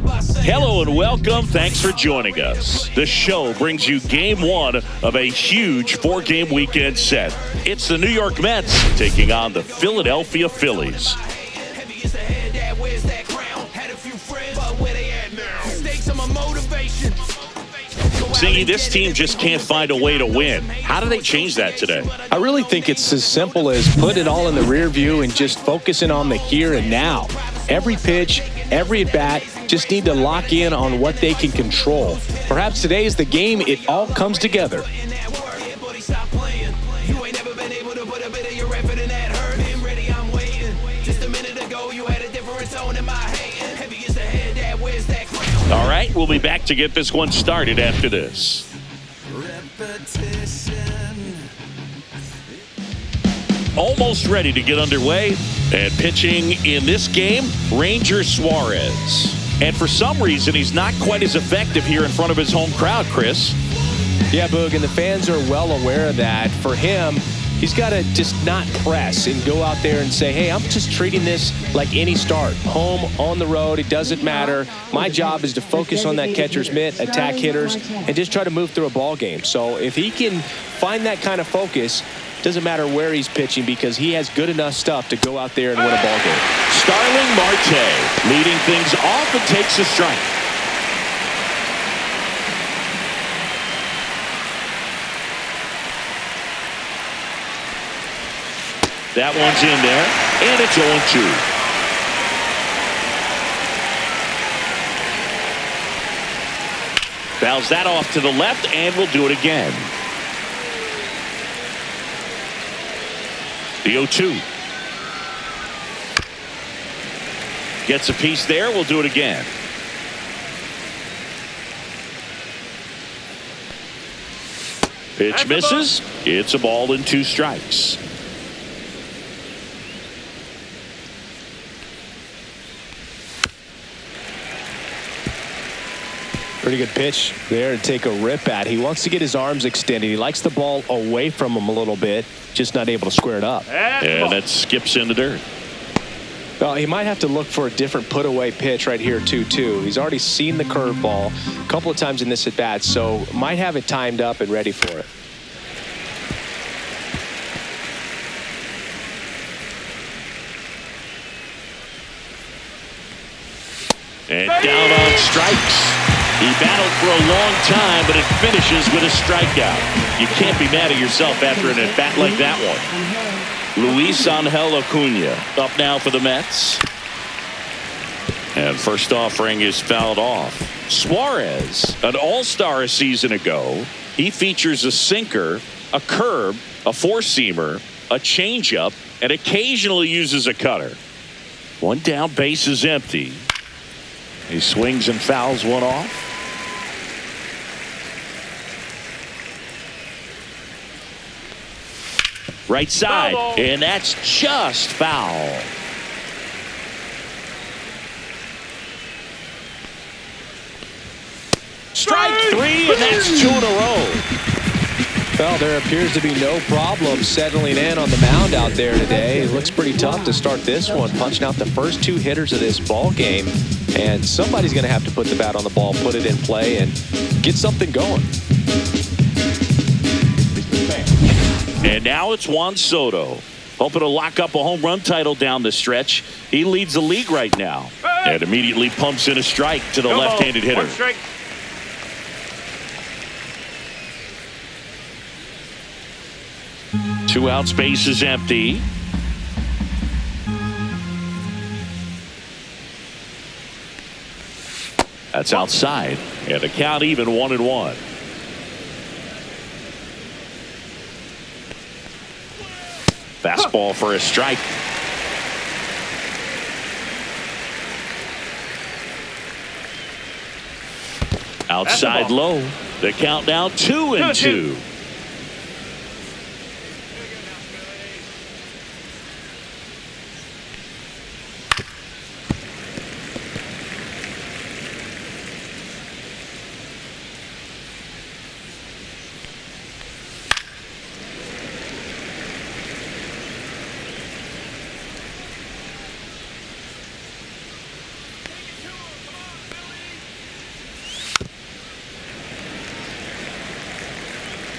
Hello and welcome. Thanks for joining us. The show brings you game one of a huge four-game weekend set. It's the New York Mets taking on the Philadelphia Phillies. Singy, this team just can't find a way to win. How do they change that today? I really think it's as simple as put it all in the rear view and just focusing on the here and now. Every pitch, every at-bat, just need to lock in on what they can control. Perhaps today is the game it all comes together. All right, we'll be back to get this one started after this. Almost ready to get underway. And pitching in this game, Ranger Suarez. And for some reason, he's not quite as effective here in front of his home crowd, Chris. Yeah, Boog, and the fans are well aware of that. For him, he's got to just not press and go out there and say, hey, I'm just treating this like any start. Home, on the road, it doesn't matter. My job is to focus on that catcher's mitt, attack hitters, and just try to move through a ball game. So if he can find that kind of focus, doesn't matter where he's pitching because he has good enough stuff to go out there and win a ball game. Starling Marte leading things off and takes a strike. That one's in there, and it's 0-2. Fouls that off to the left, and we'll do it again. The 0-2. Gets a piece there. We'll do it again. Pitch misses. It's a ball and 2 strikes. Pretty good pitch there to take a rip at. He wants to get his arms extended. He likes the ball away from him a little bit, just not able to square it up. And that skips in the dirt. Well, he might have to look for a different put-away pitch right here, too. He's already seen the curveball a couple of times in this at-bat, so might have it timed up and ready for it. And down on strikes. He battled for a long time, but it finishes with a strikeout. You can't be mad at yourself after an at-bat like that one. Luis Angel Acuna up now for the Mets. And first offering is fouled off. Suarez, an all-star a season ago. He features a sinker, a curve, a four-seamer, a changeup, and occasionally uses a cutter. One down, base is empty. He swings and fouls one off. Right side, and that's just foul. Strike 3, and that's 2 in a row. Well, there appears to be no problem settling in on the mound out there today. It looks pretty tough to start this one, punching out the first 2 hitters of this ball game. And somebody's going to have to put the bat on the ball, put it in play, and get something going. And now it's Juan Soto, hoping to lock up a home run title down the stretch. He leads the league right now, and immediately pumps in a strike to the left-handed hitter. 1 strike. Two outs, base is empty. That's outside, and the count even 1-1. Fastball for a strike. Outside low. The count now 2-2.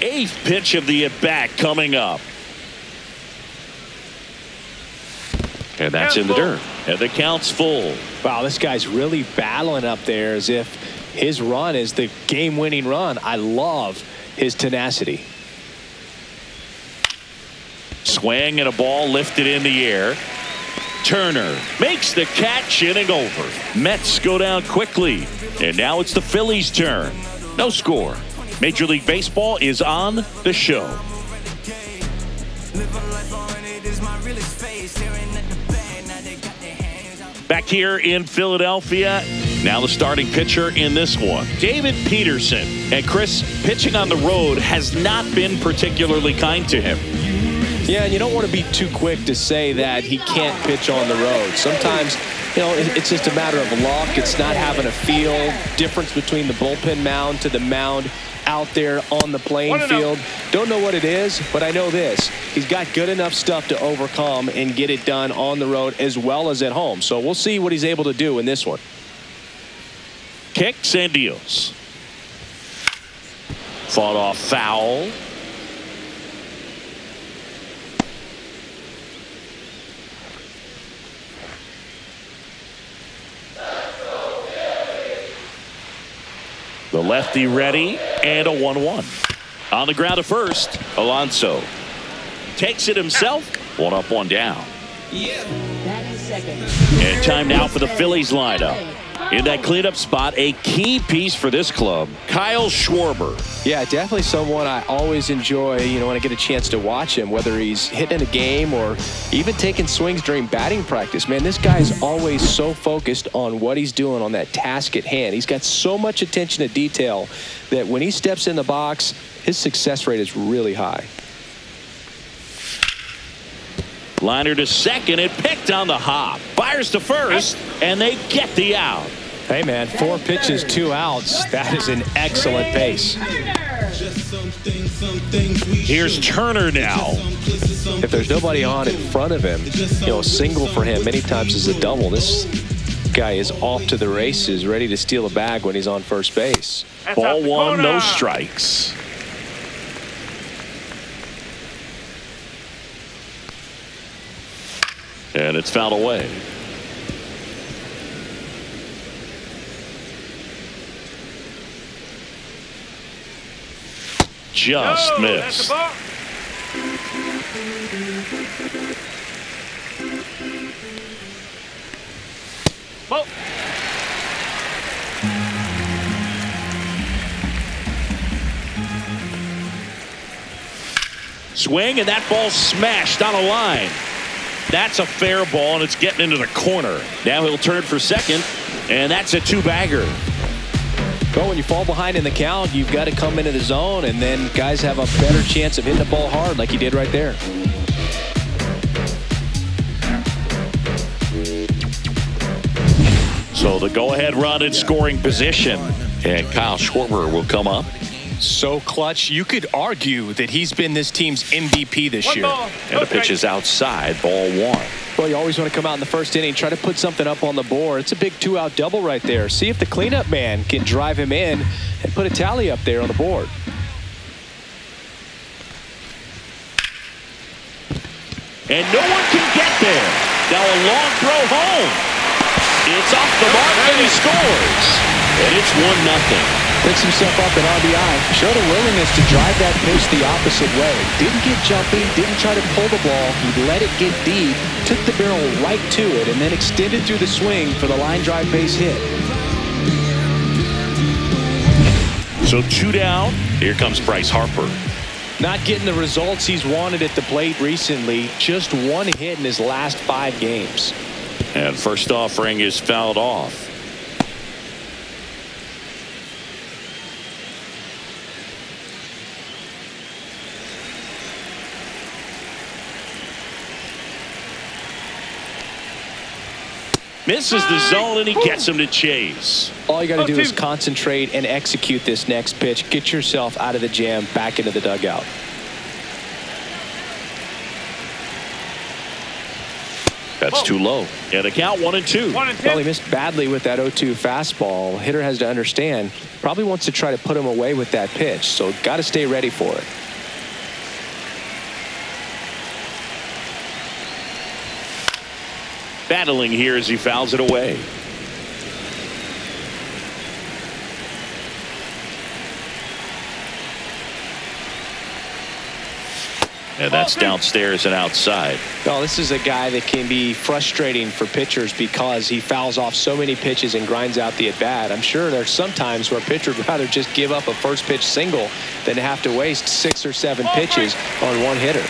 8th pitch of the at-bat coming up. And that's in the dirt. And the count's full. Wow, this guy's really battling up there as if his run is the game-winning run. I love his tenacity. Swing and a ball lifted in the air. Turner makes the catch, inning over. Mets go down quickly. And now it's the Phillies' turn. No score. Major League Baseball is on the show. Back here in Philadelphia, now the starting pitcher in this one, David Peterson. And Chris, pitching on the road has not been particularly kind to him. Yeah, and you don't want to be too quick to say that he can't pitch on the road. Sometimes, you know, it's just a matter of luck. It's not having a feel. Difference between the bullpen mound to the mound out there on the playing field. Don't know what it is, but I know this. He's got good enough stuff to overcome and get it done on the road as well as at home. So we'll see what he's able to do in this one. Kicks and deals. Fought off foul. The lefty ready, and a 1-1. On the ground to first, Alonso takes it himself. 1 up, 1 down. And time now for the Phillies lineup. In that cleanup spot, a key piece for this club, Kyle Schwarber. Yeah, definitely someone I always enjoy, you know, when I get a chance to watch him, whether he's hitting a game or even taking swings during batting practice. Man, this guy is always so focused on what he's doing on that task at hand. He's got so much attention to detail that when he steps in the box, his success rate is really high. Liner to second, it picked on the hop. Fires to first, and they get the out. Hey, man, 4 pitches, 2 outs. That is an excellent pace. Here's Turner now. If there's nobody on in front of him, you know, a single for him many times is a double. This guy is off to the races, ready to steal a bag when he's on first base. Ball 1, no strikes. And it's fouled away. Just missed. Swing, and that ball smashed on a line. That's a fair ball, and it's getting into the corner. Now he'll turn for second, and that's a 2-bagger. Well, when you fall behind in the count, you've got to come into the zone, and then guys have a better chance of hitting the ball hard like he did right there. So the go-ahead run in scoring position, and Kyle Schwarber will come up. So clutch, you could argue that he's been this team's MVP this year. And the pitch is outside, ball 1. Well, you always want to come out in the first inning, try to put something up on the board. It's a big 2-out double right there. See if the cleanup man can drive him in and put a tally up there on the board. And no one can get there. Now a long throw home. It's off the mark, and he scores. And it's 1-0. Picks himself up at RBI. Showed a willingness to drive that pitch the opposite way. Didn't get jumpy, didn't try to pull the ball. He let it get deep, took the barrel right to it, and then extended through the swing for the line drive base hit. So 2 down. Here comes Bryce Harper. Not getting the results he's wanted at the plate recently. Just 1 hit in his last 5 games. And first offering is fouled off. Misses the zone, and he gets him to chase. All you got to do is concentrate and execute this next pitch. Get yourself out of the jam, back into the dugout. That's too low. And the count 1-2. Well, he missed badly with that 0-2 fastball. Hitter has to understand, probably wants to try to put him away with that pitch, so got to stay ready for it. Battling here as he fouls it away. And that's downstairs and outside. Well, this is a guy that can be frustrating for pitchers because he fouls off so many pitches and grinds out the at-bat. I'm sure there's some times where a pitcher would rather just give up a first pitch single than have to waste 6 or 7 pitches on one hitter.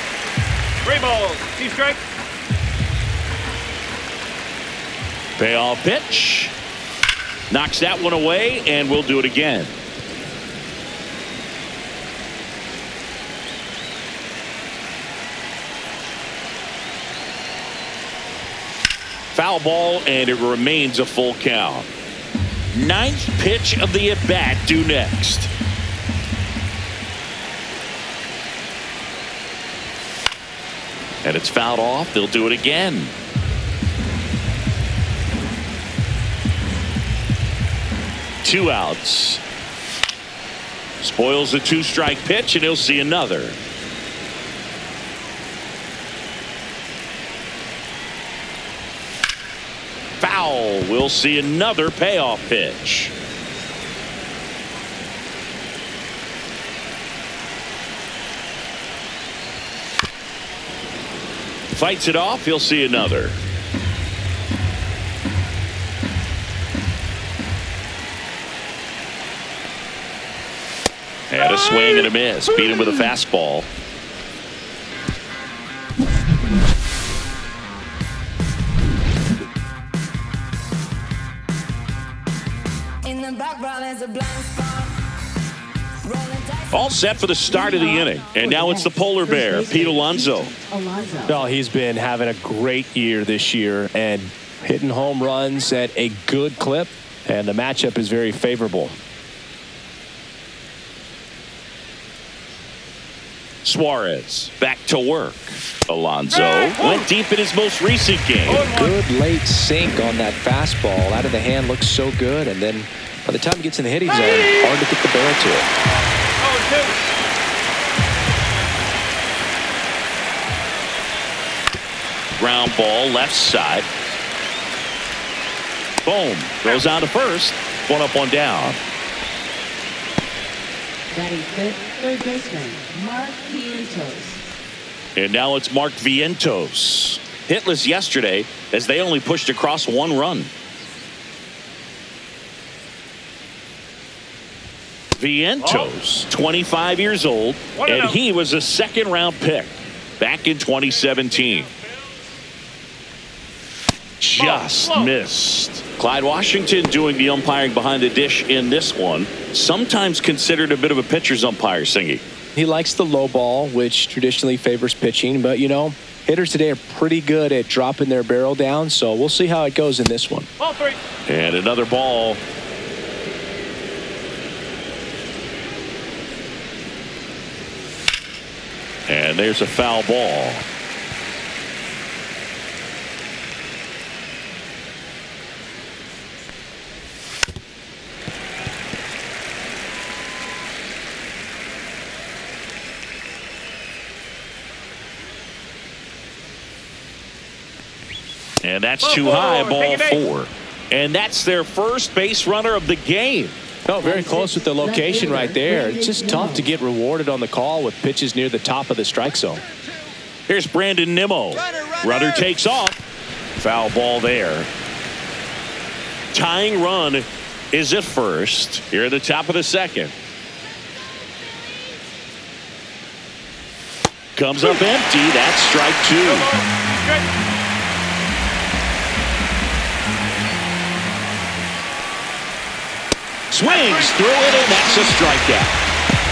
3 balls, 2 strikes. Payoff pitch. Knocks that one away, and we'll do it again. Foul ball, and it remains a full count. 9th pitch of the at-bat due next. And it's fouled off. They'll do it again. Two outs. Spoils the 2-strike pitch, and he'll see another. Foul. We'll see another payoff pitch. Fights it off. He'll see another. And a swing and a miss. Beat him with a fastball. All set for the start of the inning. And now it's the polar bear, Pete Alonso. Well, he's been having a great year this year and hitting home runs at a good clip. And the matchup is very favorable. Suarez back to work. Alonso went deep in his most recent game. Good late sink on that fastball. Out of the hand looks so good. And then by the time he gets in the hitting zone, hard to get the barrel to it. Ground ball left side. Boom. Goes out to first. 1 up, 1 down. Batting fifth, third baseman, Mark Vientos. And now it's Mark Vientos. Hitless yesterday as they only pushed across 1 run. Vientos, 25 years old, and he was a 2nd-round pick back in 2017. Just missed. Clyde Washington doing the umpiring behind the dish in this one. Sometimes considered a bit of a pitcher's umpire, Singy. He likes the low ball, which traditionally favors pitching. But, you know, hitters today are pretty good at dropping their barrel down. So we'll see how it goes in this one. Ball 3. And another ball. And there's a foul ball. And that's too high, ball 4. And that's their first base runner of the game. Oh, very close with the location right there. It's just tough to get rewarded on the call with pitches near the top of the strike zone. Here's Brandon Nimmo. Runner takes off. Foul ball there. Tying run is at first. Here at the top of the 2nd. Comes up empty. That's strike 2. Swings through it, and that's a strikeout.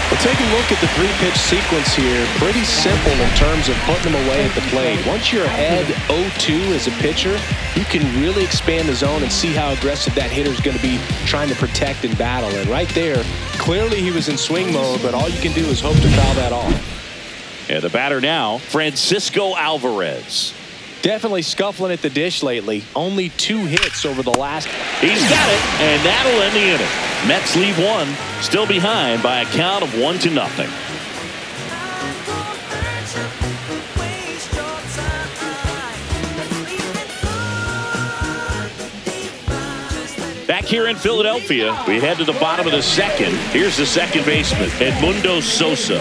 Well, take a look at the 3-pitch sequence here. Pretty simple in terms of putting them away at the plate. Once you're ahead 0-2 as a pitcher, you can really expand the zone and see how aggressive that hitter is going to be trying to protect and battle. And right there, clearly he was in swing mode, but all you can do is hope to foul that off. And the batter now, Francisco Alvarez. Definitely scuffling at the dish lately. Only 2 hits over the last. He's got it, and that'll end the inning. Mets leave one, still behind by a count of 1-0. Back here in Philadelphia, we head to the bottom of the second. Here's the second baseman, Edmundo Sosa.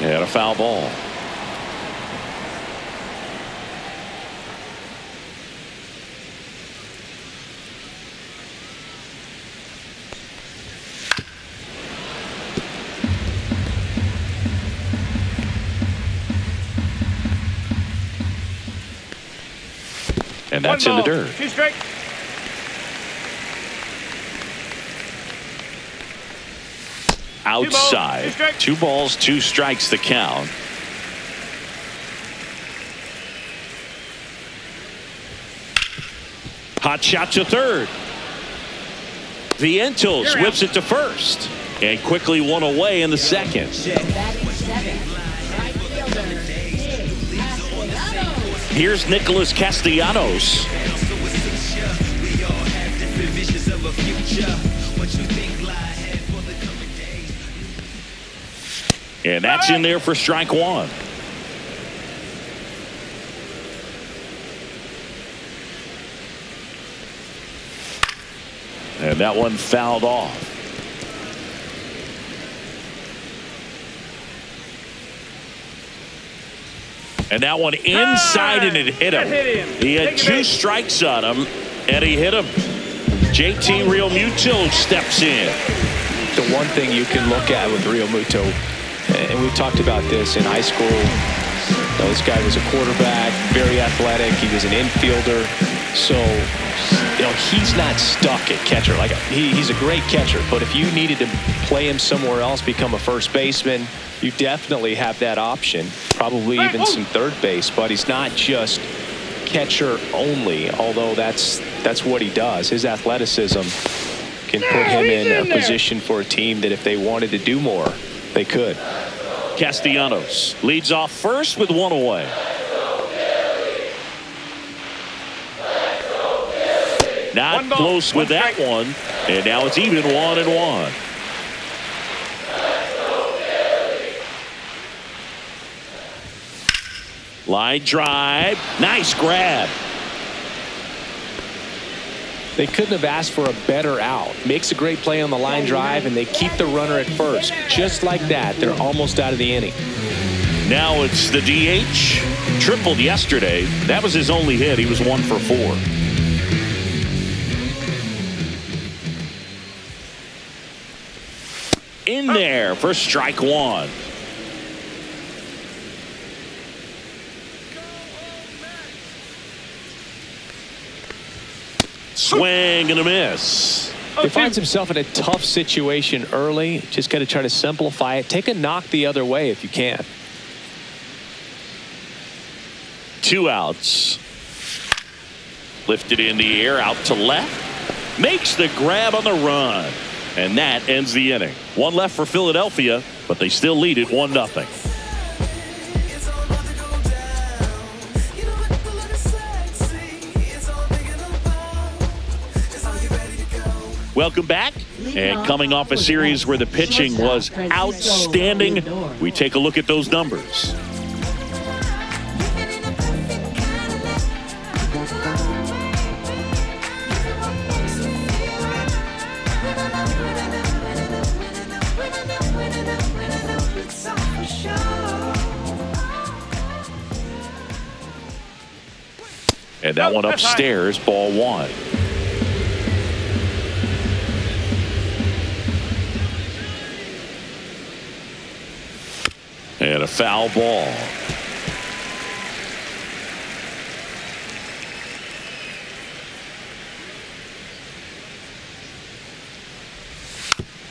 And a foul ball. And that's in the dirt. 2 strikes. Outside. 2 balls, 2 strikes the count. Hot shot to third. Vientos whips it to first. And quickly one away in the second. Here's Nicholas Castellanos. And that's in there for strike 1. And that one fouled off. And that one inside, and it hit him. He had 2 strikes on him, and he hit him. JT Realmuto steps in. The one thing you can look at with Realmuto, and we've talked about this in high school, this guy was a quarterback, very athletic. He was an infielder. So, he's not stuck at catcher. Like he's a great catcher, but if you needed to play him somewhere else, become a first baseman, you definitely have that option. Probably even some third base, but he's not just catcher only, although that's what he does. His athleticism can put him in a position for a team that if they wanted to do more, they could. Castellanos leads off first with 1 away. Not close with that one, and now it's even 1-1. Line drive, nice grab. They couldn't have asked for a better out. Makes a great play on the line drive, and they keep the runner at first. Just like that, they're almost out of the inning. Now it's the DH. Tripled yesterday. That was his only hit. He was 1 for 4. In there for strike 1. Swing and a miss. He finds himself in a tough situation early. Just got to try to simplify it. Take a knock the other way if you can. 2 outs. Lifted in the air out to left. Makes the grab on the run. And that ends the inning. 1 left for Philadelphia, but they still lead it 1-0. Welcome back. And coming off a series where the pitching was outstanding, we take a look at those numbers. And that one upstairs, ball 1. And a foul ball.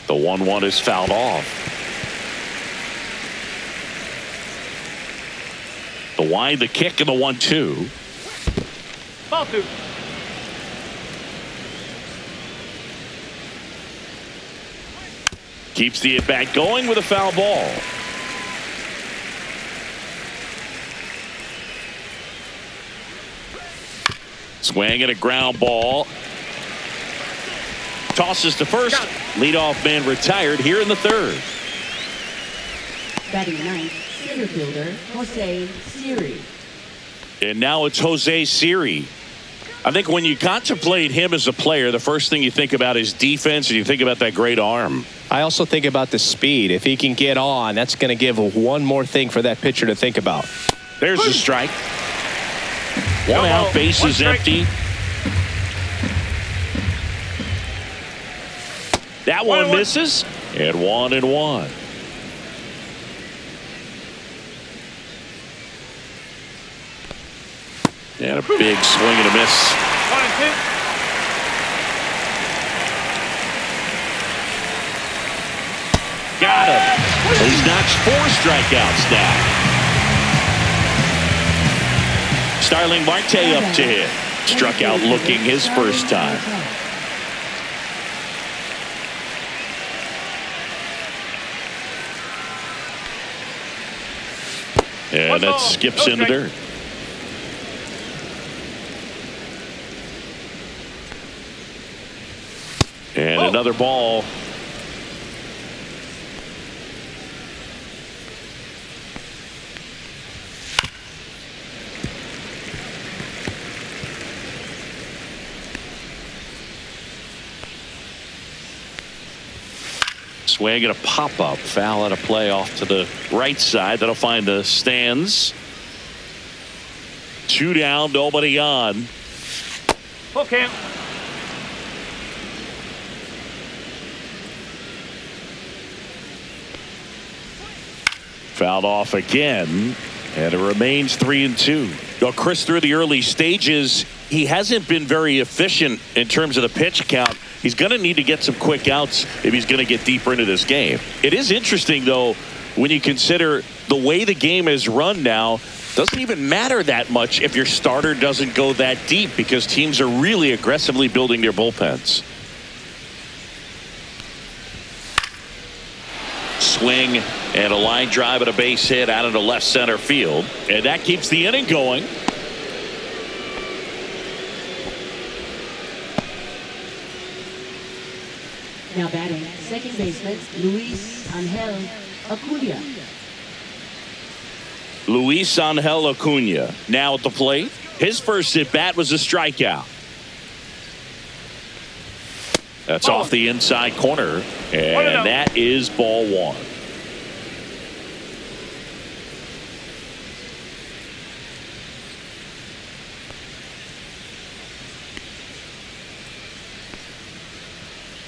The 1-1 is fouled off. The wind, the kick, and the 1-2. Ball 2. Keeps the at-bat going with a foul ball. Swing and a ground ball. Tosses to first. Leadoff man retired here in the third. Batting ninth, center fielder Jose Siri. And now it's Jose Siri. I think when you contemplate him as a player, the first thing you think about is defense, and you think about that great arm. I also think about the speed. If he can get on, that's going to give one more thing for that pitcher to think about. There's a strike. One out, base is empty. That one misses. And 1-1. And a big swing and a miss. 1-2. Got him. He's notched 4 strikeouts now. Starling Marte up to hit. Struck out looking his first time. And that skips into dirt. And another ball. Swing and a pop-up. Foul out of play off to the right side. That'll find the stands. 2 down, nobody on. Full count. Fouled off again, and it remains 3-2. Well, Chris, through the early stages, he hasn't been very efficient in terms of the pitch count. He's going to need to get some quick outs if he's going to get deeper into this game. It is interesting, though, when you consider the way the game is run now. Doesn't even matter that much if your starter doesn't go that deep, because teams are really aggressively building their bullpens. Swing and a line drive and a base hit out into left center field, and that keeps the inning going. Now batting second baseman Luis Angel Acuna. Luis Angel Acuna now at the plate. His first at bat was a strikeout. That's off the inside corner, and that is ball 1.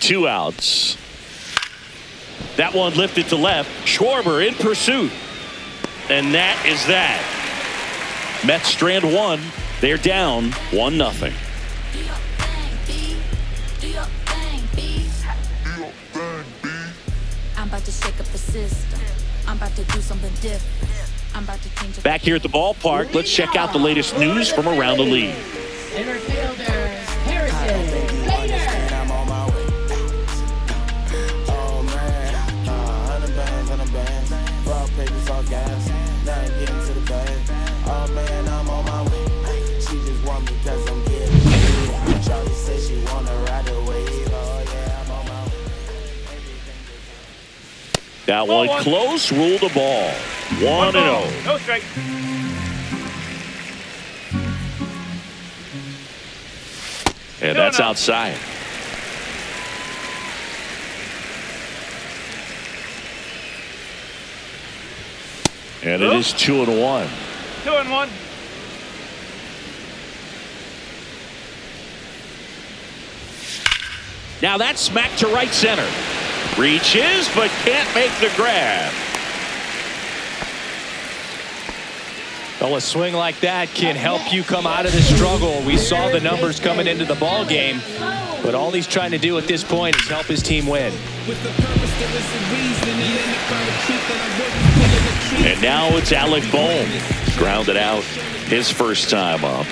Two outs. That one lifted to left. Schwarber in pursuit. And that is that. Mets strand 1. They're down 1-0. I'm about to shake up the system. I'm about to do something different. I'm about to change. Back here at the ballpark, let's check out the latest news from around the league. Center fielder Harrison Bader. That one close, ruled the ball. 1-0. No strike. And that's outside. And it is 2-1. 2-1. Now that's smacked to right center. Reaches, but can't make the grab. Well, a swing like that can help you come out of the struggle. We saw the numbers coming into the ball game, but all he's trying to do at this point is help his team win. And now it's Alec Bohm. Grounded out his first time up.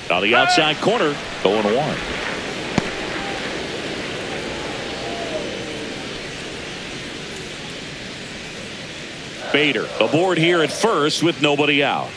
On the outside corner, 0-1. Bader aboard here at first with nobody out.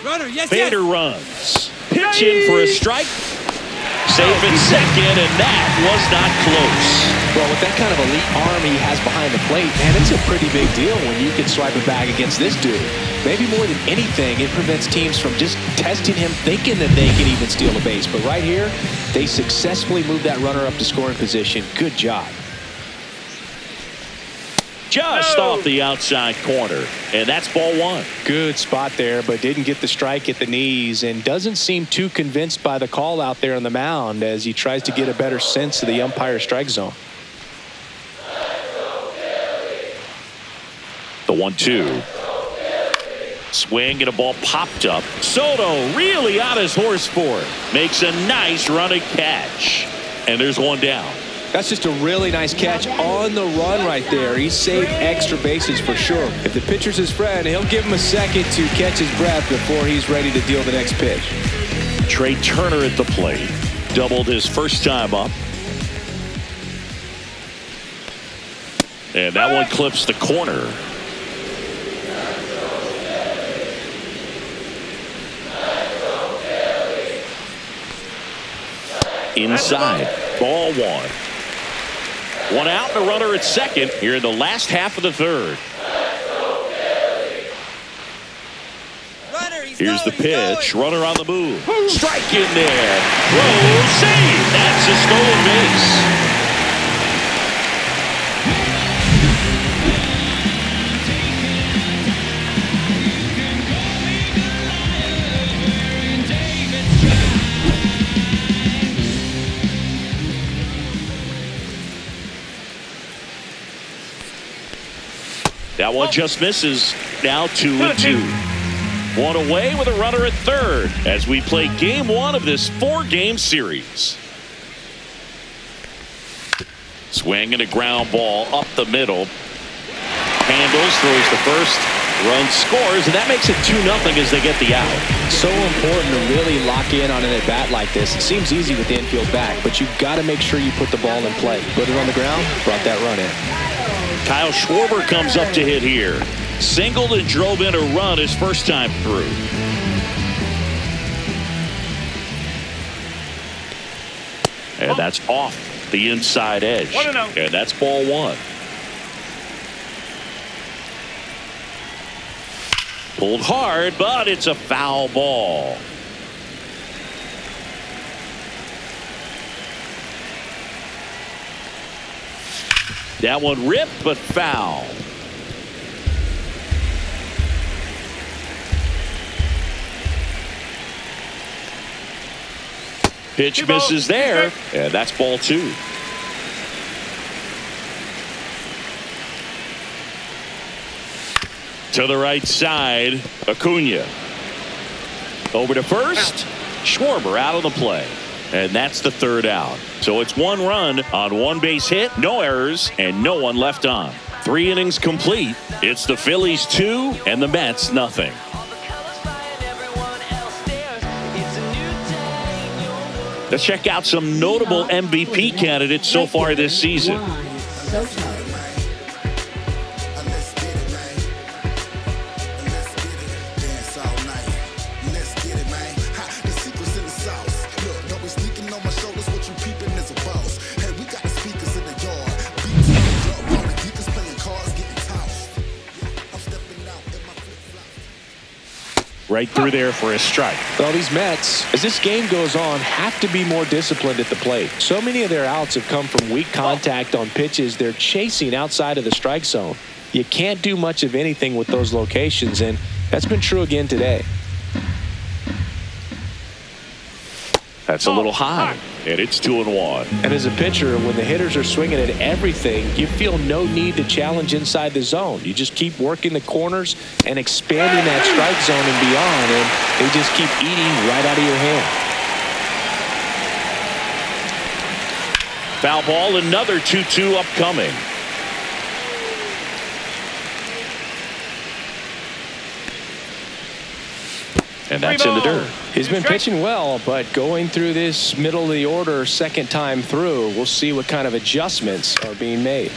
Runner, yes, Bader runs. Pitch in for a strike. Safe at second, and that was not close. Well, with that kind of elite arm he has behind the plate, man, it's a pretty big deal when you can swipe it back against this dude. Maybe more than anything, it prevents teams from just testing him, thinking that they can even steal a base. But right here, they successfully moved that runner up to scoring position. Good job. Just off the outside corner, and that's ball one. Good spot there, but didn't get the strike at the knees and doesn't seem too convinced by the call out there on the mound as he tries to get a better sense of the umpire's strike zone. The 1-2. Swing and a ball popped up. Soto really on his horse for it. Makes a nice running catch. And there's one down. That's just a really nice catch on the run right there. He saved extra bases for sure. If the pitcher's his friend, he'll give him a second to catch his breath before he's ready to deal the next pitch. Trey Turner at the plate. Doubled his first time up. And that one clips the corner. Inside. Ball one. One out and a runner at second here in the last half of the third. Here's the pitch. Runner on the move. Strike in there. Throw, save. That's a stolen base. That one just misses. Now 2-2. One away with a runner at third as we play game one of this 4-game series. Swing and a ground ball up the middle. Handles, throws the first. Run scores, and that makes it 2-0 as they get the out. So important to really lock in on an at-bat like this. It seems easy with the infield back, but you've got to make sure you put the ball in play. Put it on the ground, brought that run in. Kyle Schwarber comes up to hit here. Singled and drove in a run his first time through. And that's off the inside edge. And that's ball one. Pulled hard, but it's a foul ball. That one ripped, but foul. Pitch misses there, and that's ball two. To the right side, Acuna. Over to first, Schwarber out of the play. And that's the third out. So it's one run on one base hit, no errors, and no one left on. 3 innings complete. It's the Phillies 2 and the Mets nothing. Let's check out some notable MVP candidates so far this season. Right through there for a strike. Well, these Mets, as this game goes on, have to be more disciplined at the plate. So many of their outs have come from weak contact on pitches they're chasing outside of the strike zone. You can't do much of anything with those locations, and that's been true again today. That's a little high, and it's 2-1. And as a pitcher, when the hitters are swinging at everything, you feel no need to challenge inside the zone. You just keep working the corners and expanding that strike zone and beyond, and they just keep eating right out of your hand. Foul ball, another 2-2 upcoming. And that's in the dirt. He's been pitching well, but going through this middle of the order second time through, we'll see what kind of adjustments are being made.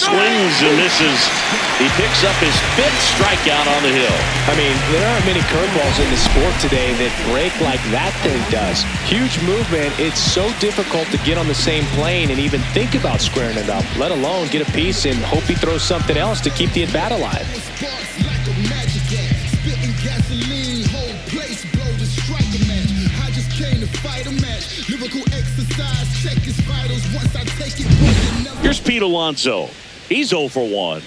swings and misses. He picks up his 5th strikeout on the hill. I mean, there aren't many curveballs in the sport today that break like that thing does. Huge movement. It's so difficult to get on the same plane and even think about squaring it up, let alone get a piece and hope he throws something else to keep the at-bat alive. Here's Pete Alonso. He's 0 for 1.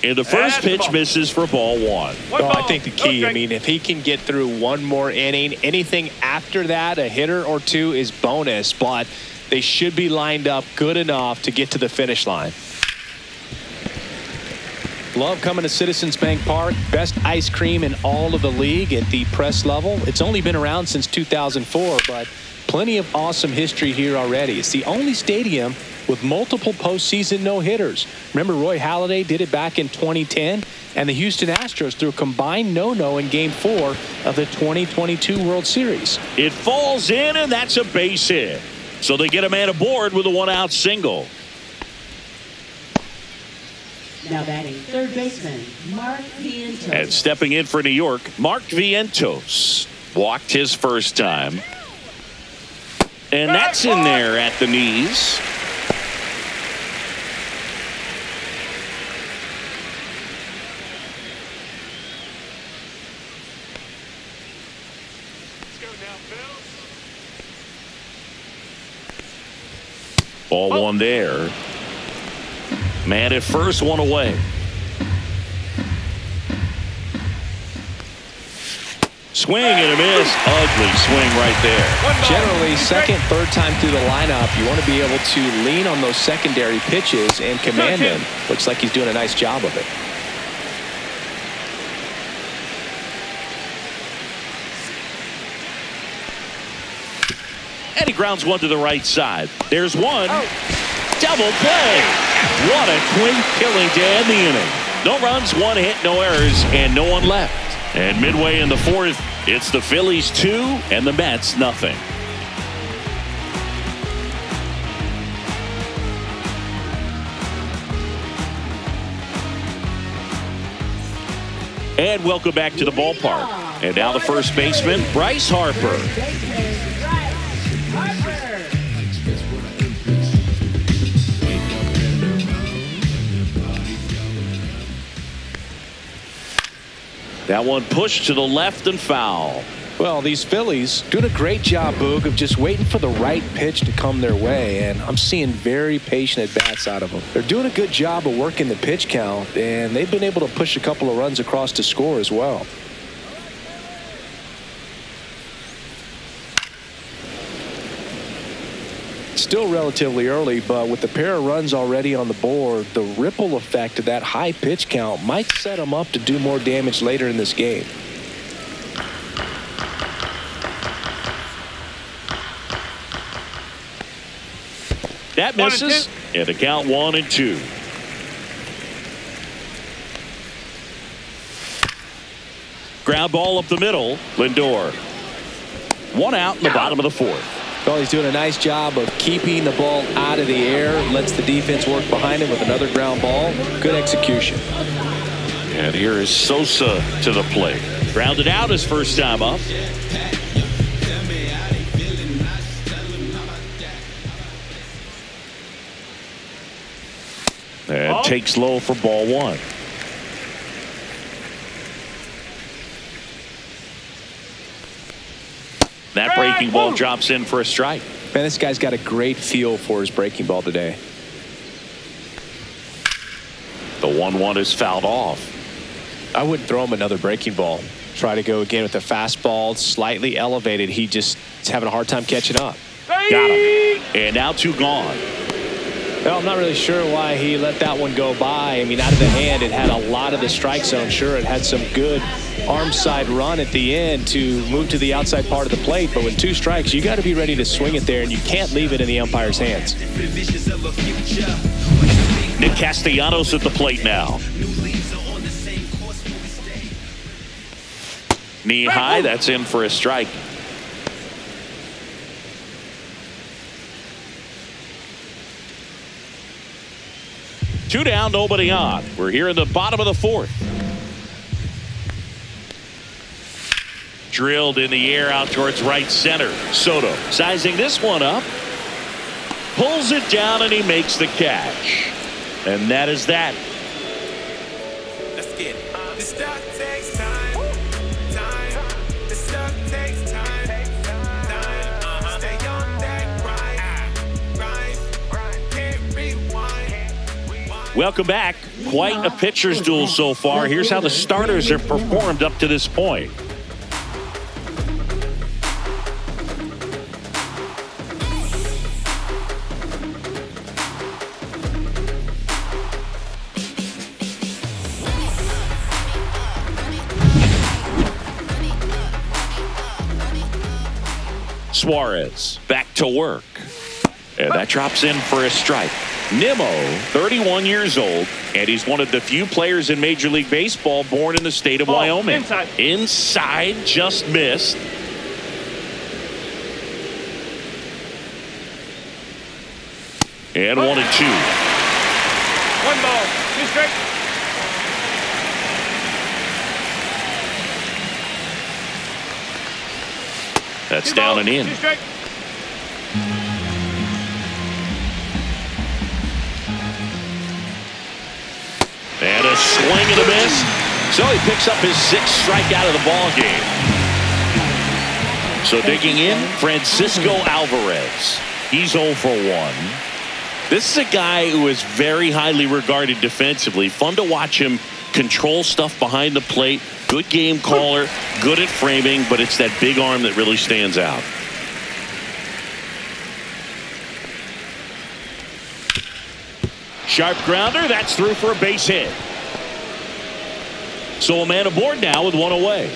And the first pitch misses for ball 1. I think the key, I mean, if he can get through one more inning, anything after that, a hitter or two is bonus, but they should be lined up good enough to get to the finish line. Love coming to Citizens Bank Park. Best ice cream in all of the league at the press level. It's only been around since 2004, but plenty of awesome history here already. It's the only stadium with multiple postseason no-hitters. Remember, Roy Halladay did it back in 2010, and the Houston Astros threw a combined no-no in Game 4 of the 2022 World Series. It falls in, and that's a base hit. So they get a man aboard with a 1-out single. Now batting third baseman, Mark Vientos. And stepping in for New York, Mark Vientos walked his first time. And that's in there at the knees. Ball 1 there. Man at first, 1 away. Swing and a miss. Ugly swing right there. Generally, second, third time through the lineup, you want to be able to lean on those secondary pitches and command them. Looks like he's doing a nice job of it. And he grounds one to the right side. There's one. Double play. What a twin killing to end the inning. No runs, 1 hit, no errors, and no one left. And midway in the 4th, it's the Phillies 2 and the Mets nothing. And welcome back to the ballpark. And now the first baseman, Bryce Harper. That one pushed to the left and foul. Well, these Phillies doing a great job, Boog, of just waiting for the right pitch to come their way, and I'm seeing very patient at-bats out of them. They're doing a good job of working the pitch count, and they've been able to push a couple of runs across to score as well. Still relatively early, but with the pair of runs already on the board, the ripple effect of that high pitch count might set them up to do more damage later in this game. That misses, and the count 1-2. Ground ball up the middle. Lindor. 1 out in the bottom of the 4th. Well, he's doing a nice job of keeping the ball out of the air. Lets the defense work behind him with another ground ball. Good execution. And here is Sosa to the plate. Grounded out his first time up. And takes low for ball 1. That breaking ball drops in for a strike. Man, this guy's got a great feel for his breaking ball today. The 1-1 is fouled off. I wouldn't throw him another breaking ball. Try to go again with the fastball, slightly elevated. He just is having a hard time catching up. Got him. And now 2 gone. Well, I'm not really sure why he let that one go by. I mean, out of the hand, it had a lot of the strike zone. Sure, it had some good arm side run at the end to move to the outside part of the plate. But with 2 strikes, you got to be ready to swing it there, and you can't leave it in the umpire's hands. Nick Castellanos at the plate now. Knee high, that's in for a strike. 2 down, nobody on. We're here in the bottom of the 4th. Drilled in the air out towards right center. Soto sizing this one up. Pulls it down and he makes the catch. And that is that. Let's get it. This stuff takes time. This stuff takes time. Stay on that grind. Can't rewind. Welcome back. Quite a pitcher's duel so far. Here's how the starters have performed up to this point. Suarez back to work. And that drops in for a strike. Nimmo, 31 years old, and he's one of the few players in Major League Baseball born in the state of Wyoming. Inside, just missed. And 1-2. 1 ball, 2 strikes. That's down and in. 2 strikes. And a swing and a miss. So he picks up his 6th strikeout of the ball game. So digging in, Francisco Alvarez. He's 0 for 1. This is a guy who is very highly regarded defensively. Fun to watch him control stuff behind the plate. Good game caller, good at framing, but it's that big arm that really stands out. Sharp grounder, that's through for a base hit. So a man aboard now with 1 away.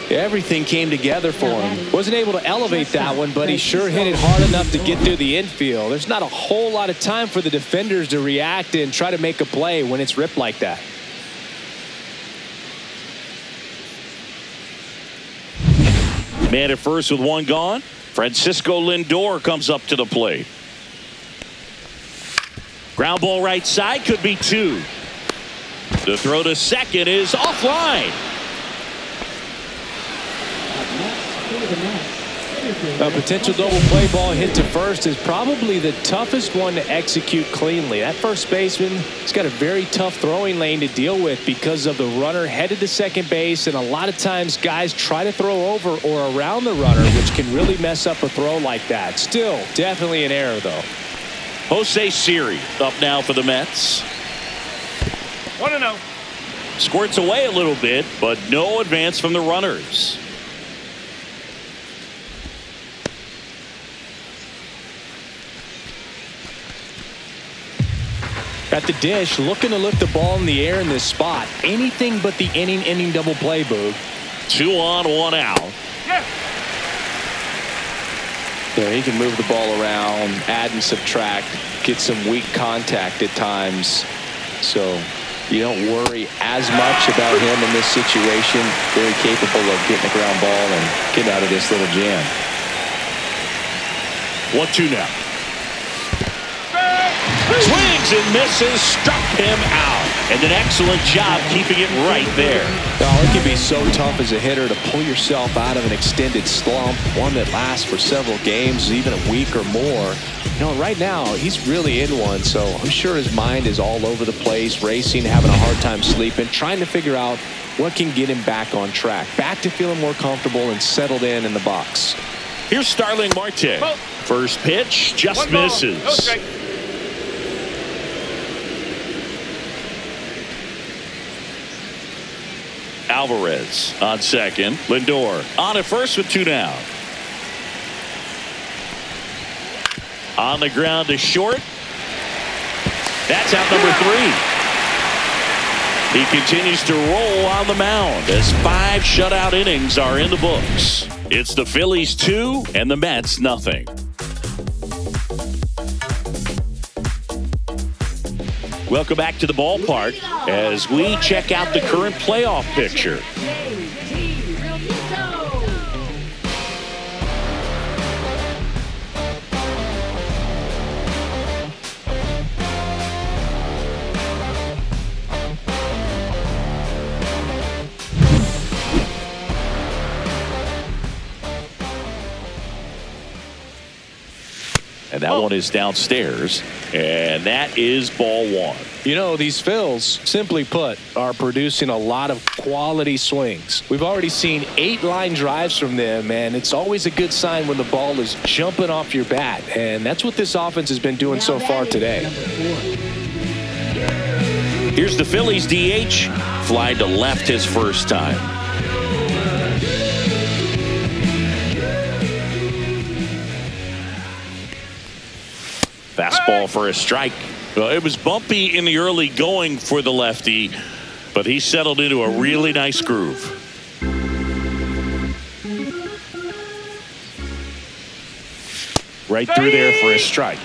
Everything came together for him. Wasn't able to elevate that one, but he sure hit it hard enough to get through the infield. There's not a whole lot of time for the defenders to react and try to make a play when it's ripped like that. Man at first with 1 gone. Francisco Lindor comes up to the plate. Ground ball right side, could be 2. The throw to second is offline. A potential double play ball hit to first is probably the toughest one to execute cleanly. That first baseman has got a very tough throwing lane to deal with because of the runner headed to second base, and a lot of times guys try to throw over or around the runner, which can really mess up a throw like that. Still, definitely an error, though. Jose Siri up now for the Mets. 1-0. Squirts away a little bit, but no advance from the runners. At the dish, looking to lift the ball in the air in this spot. Anything but the inning double play, Boog. 2 on, 1 out. Yeah. There, he can move the ball around, add and subtract, get some weak contact at times. So you don't worry as much about him in this situation. Very capable of getting a ground ball and getting out of this little jam. 1-2 now. Swings and misses, struck him out. And an excellent job keeping it right there. Oh, it can be so tough as a hitter to pull yourself out of an extended slump, one that lasts for several games, even a week or more. You know, right now, he's really in one, so I'm sure his mind is all over the place, racing, having a hard time sleeping, trying to figure out what can get him back on track, back to feeling more comfortable and settled in the box. Here's Starling Marte. First pitch, just misses. No strike. Alvarez on second. Lindor on at first with 2 down. On the ground to short. That's out number 3. He continues to roll on the mound as 5 shutout innings are in the books. It's the Phillies 2 and the Mets nothing. Welcome back to the ballpark as we check out the current playoff picture. And that one is downstairs. And that is ball one. You know, these Phils, simply put, are producing a lot of quality swings. We've already seen 8 line drives from them, and it's always a good sign when the ball is jumping off your bat. And that's what this offense has been doing so far today. Here's the Phillies DH. Fly to left his first time. Fastball for a strike. Well, it was bumpy in the early going for the lefty, but he settled into a really nice groove. Right through there for a strike.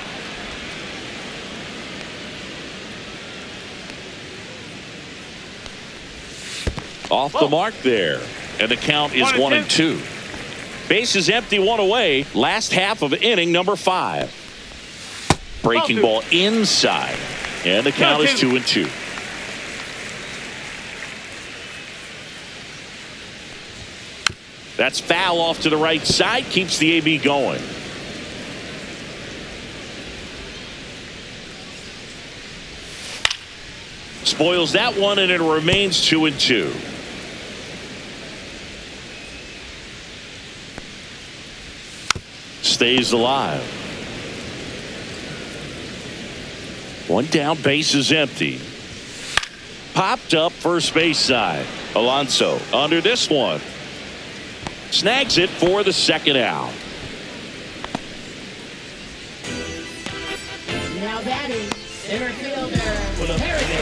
Off the mark there. And the count is 1-2. Bases empty, 1 away. Last half of inning number 5. Breaking ball inside. And the count is 2-2. That's foul off to the right side. Keeps the AB going. Spoils that one, and it remains 2-2. Stays alive. One down, base is empty. Popped up first base side. Alonso under this one. Snags it for the second out. Now batting, center fielder.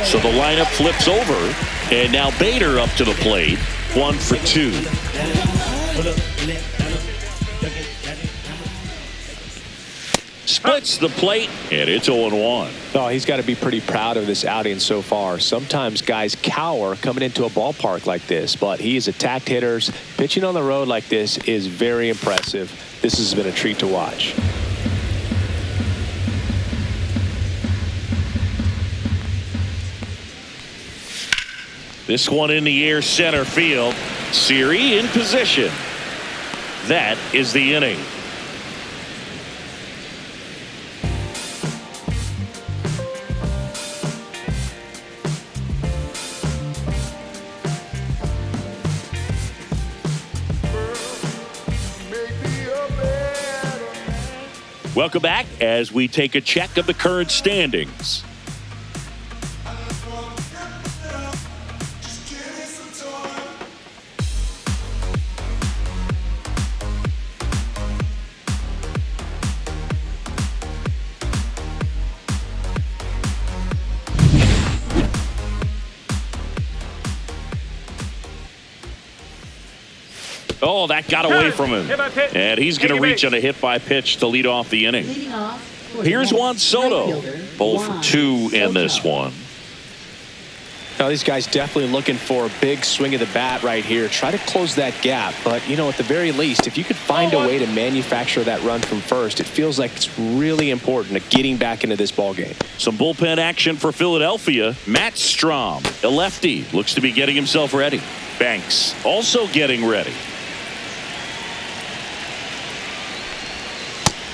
So the lineup flips over, and now Bader up to the plate. 1 for 2. Splits the plate, and it's 0-1. Oh, he's got to be pretty proud of this outing so far. Sometimes guys cower coming into a ballpark like this, but he has attacked hitters. Pitching on the road like this is very impressive. This has been a treat to watch. This one in the air, center field. Siri in position. That is the inning. Welcome back as we take a check of the current standings. Oh, that got away from him. And he's going to reach on a hit by pitch to lead off the inning. Here's Juan Soto. 0 for 2 in this one. Now, these guys definitely looking for a big swing of the bat right here. Try to close that gap. But, you know, at the very least, if you could find a way to manufacture that run from first, it feels like it's really important to getting back into this ball game. Some bullpen action for Philadelphia. Matt Strahm, a lefty, looks to be getting himself ready. Banks also getting ready.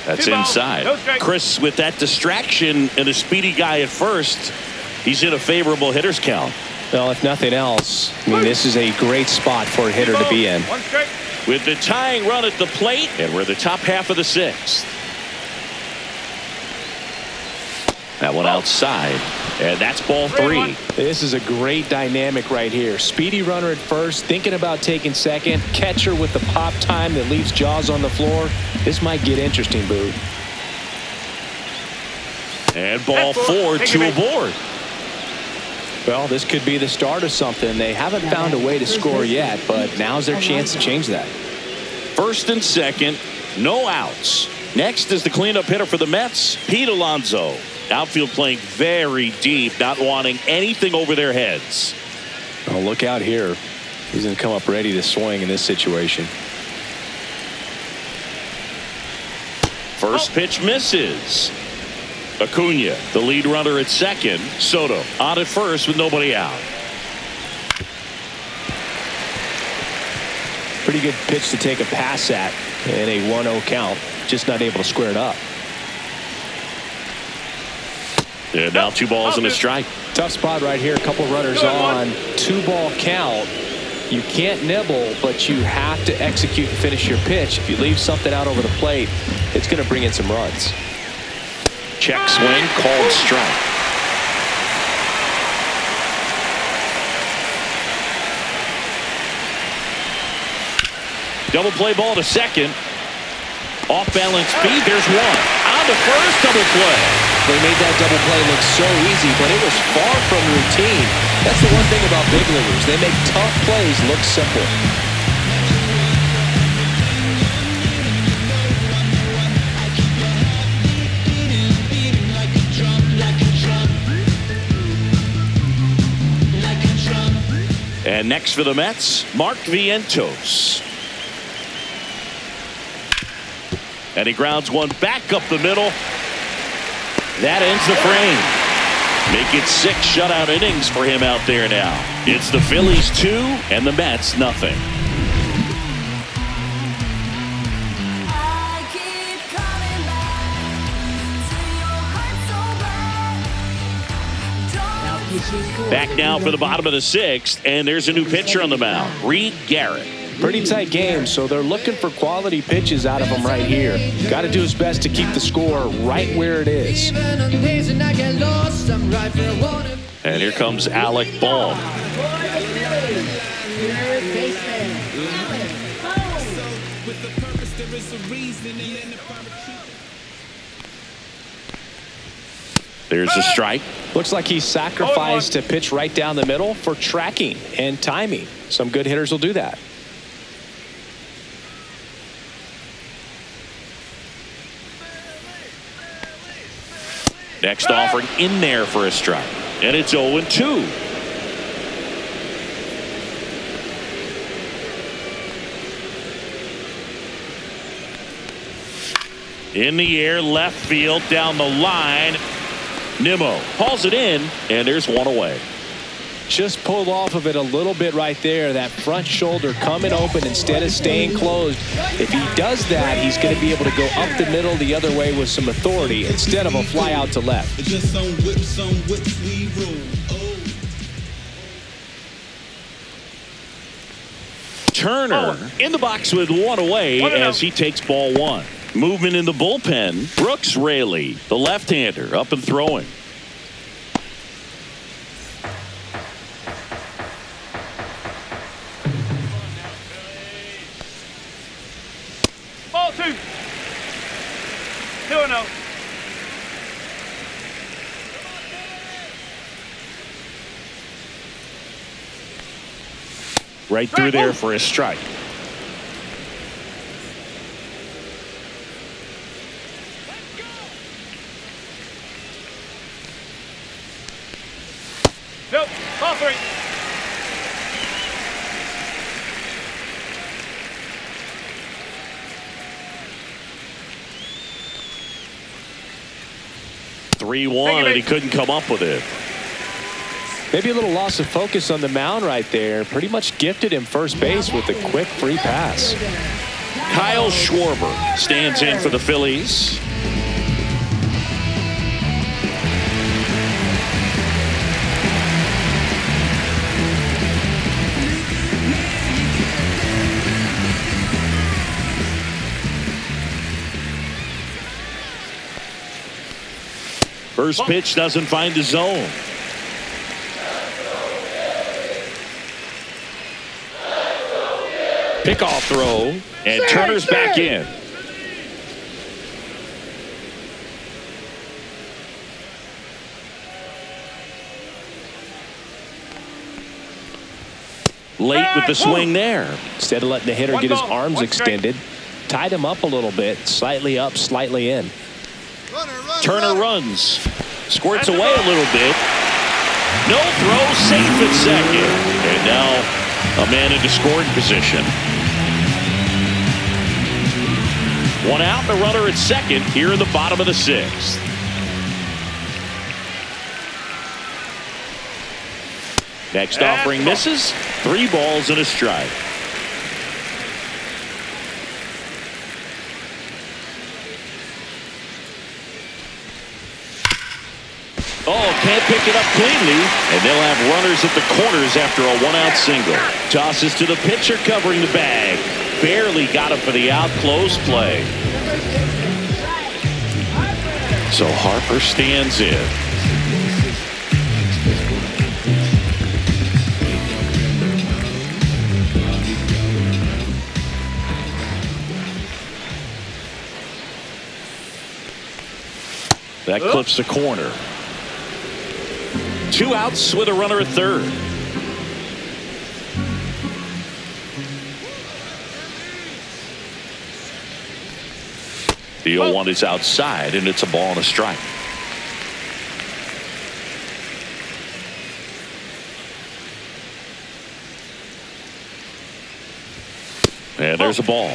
That's inside. Chris, with that distraction and a speedy guy at first, he's in a favorable hitter's count. Well, if nothing else, I mean, this is a great spot for a hitter to be in. With the tying run at the plate, and we're the top half of the 6th. That one outside, and that's ball 3. This is a great dynamic right here. Speedy runner at first, thinking about taking second. Catcher with the pop time that leaves Jaws on the floor. This might get interesting, Boo. And ball 4, 2 aboard. Well, this could be the start of something. They haven't found a way to score yet, but now's their chance to change that. First and second, no outs. Next is the cleanup hitter for the Mets, Pete Alonso. Outfield playing very deep, not wanting anything over their heads. Oh, look out here. He's going to come up ready to swing in this situation. First pitch misses. Acuna, the lead runner at second. Soto on at first with nobody out. Pretty good pitch to take a pass at in a 1-0 count. Just not able to square it up. And now 2 balls and a strike. Tough spot right here. A couple runners on. 2-ball count. You can't nibble, but you have to execute and finish your pitch. If you leave something out over the plate, it's going to bring in some runs. Check swing, called strike. Double play ball to second. Off balance feed. There's one. On to first. Double play. They made that double play look so easy, but it was far from routine. That's the one thing about big leaguers. They make tough plays look simple. And next for the Mets, Mark Vientos. And he grounds one back up the middle. That ends the frame. Make it 6 shutout innings for him out there now. It's the Phillies 2 and the Mets nothing. Back now for the bottom of the 6th, and there's a new pitcher on the mound, Reed Garrett. Pretty tight game, so they're looking for quality pitches out of him right here. Got to do his best to keep the score right where it is. And here comes Alec Bohm. There's a strike. Looks like he sacrificed a pitch right down the middle for tracking and timing. Some good hitters will do that. Next offering in there for a strike. And it's 0-2. In the air, left field, down the line. Nimmo hauls it in, and there's one away. Just pulled off of it a little bit right there. That front shoulder coming open instead of staying closed. If he does that, he's going to be able to go up the middle the other way with some authority instead of a fly out to left. Turner in the box with one away as he takes ball 1. Movement in the bullpen. Brooks Raley, the left-hander, up and throwing. Ball 2. 2-0. Right through there for a strike. Nope. Ball 3. (3-1) and he couldn't come up with it. Maybe a little loss of focus on the mound right there. Pretty much gifted him first base with a quick free pass. Kyle Schwarber stands in for the Phillies. First pitch doesn't find the zone. Pickoff throw, and Turner's back in. Late with the swing there. Instead of letting the hitter get his arms extended, tied him up a little bit, slightly up, slightly in. Turner runs, squirts away a little bit. No throw, safe at second. And now a man into scoring position. One out and a runner at second here in the bottom of the 6th. Next offering misses. 3 balls and a strike. can't pick it up cleanly, and they'll have runners at the corners after a one-out single. Tosses to the pitcher covering the bag. Barely got him for the out. Close play. So Harper stands in. That clips the corner. 2 outs with a runner at third. The 0-1 is outside, and it's a ball and a strike. And there's a ball.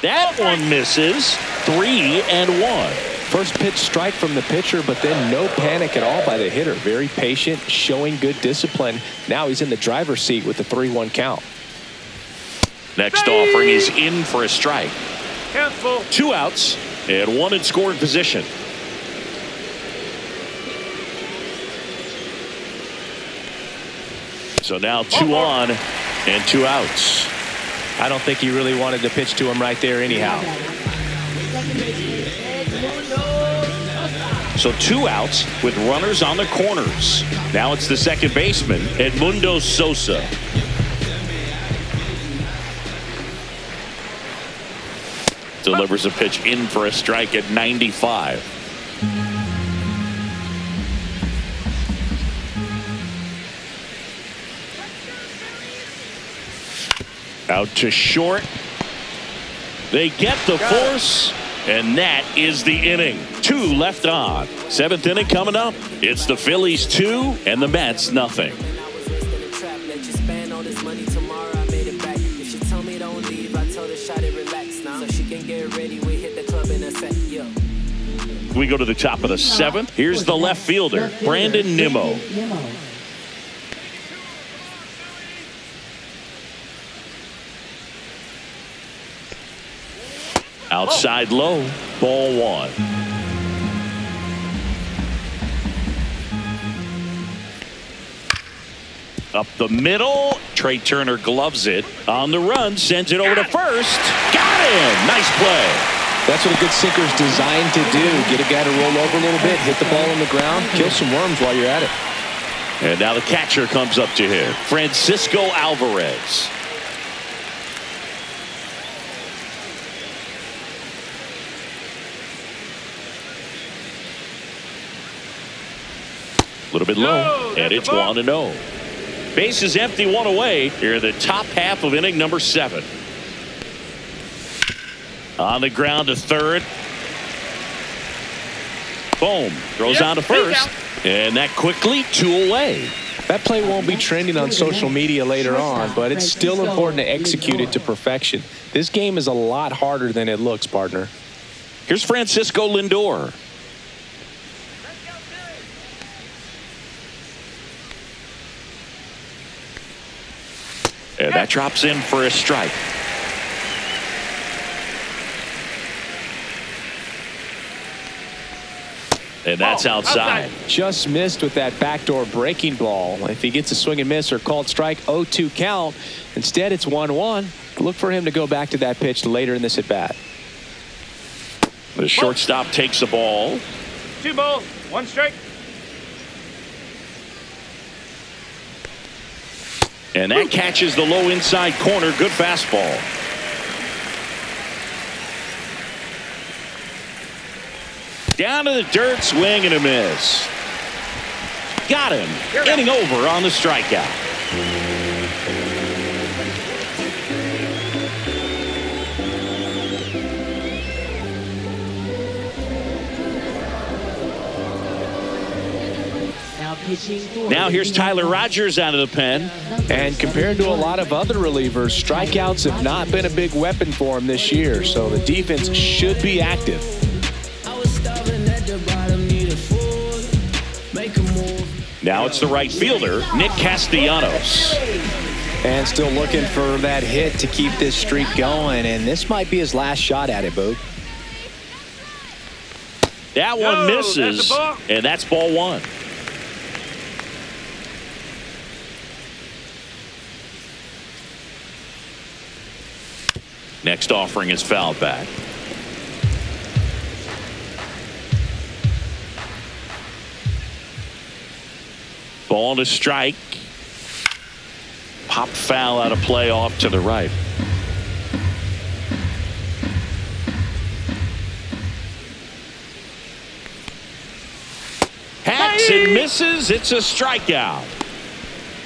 That one misses. 3-1. First pitch strike from the pitcher, but then no panic at all by the hitter. Very patient, showing good discipline. Now he's in the driver's seat with the 3-1 count. Next offering is in for a strike. Cancel. 2 outs and 1 in scoring position. So now 2 on and 2 outs. I don't think he really wanted to pitch to him right there anyhow. So 2 outs with runners on the corners. Now it's the second baseman, Edmundo Sosa. Delivers a pitch in for a strike at 95. Out to short. They get the force, and that is the inning. 2 left on. 7th inning coming up. It's the Phillies 2 and the Mets nothing. We go to the top of the 7th. Here's the left fielder, Brandon Nimmo. Outside low, ball 1. Up the middle, Trey Turner gloves it. On the run, sends it over to first. Got him! Nice play. That's what a good sinker's designed to do. Get a guy to roll over a little bit, hit the ball on the ground, kill some worms while you're at it. And now the catcher comes up to him, Francisco Alvarez. A little bit low, and it's 1-0. Base is empty, 1 away. Here in the top half of inning number 7. On the ground to third. Boom. Throws on to first. And that quickly 2 away. That play won't be trending on social media later on, but it's still important to execute it to perfection. This game is a lot harder than it looks, partner. Here's Francisco Lindor. And that drops in for a strike. And that's outside. Just missed with that backdoor breaking ball. If he gets a swing and miss or called strike, 0-2 count. Instead, it's 1-1. Look for him to go back to that pitch later in this at bat. The shortstop takes the ball. 2 balls, 1 strike. And that catches the low inside corner. Good fastball. Down to the dirt, swing and a miss. Got him. Inning over on the strikeout. Pitching for Now here's Tyler Rogers out of the pen. And compared to a lot of other relievers, strikeouts have not been a big weapon for him this year. So the defense should be active. Now it's the right fielder, Nick Castellanos. And still looking for that hit to keep this streak going. And this might be his last shot at it, Boog. That one No, misses, that's a ball. and that's ball one. Next offering is fouled back. Ball to strike. Pop foul out of play off to the right. Hacks and misses. It's a strikeout.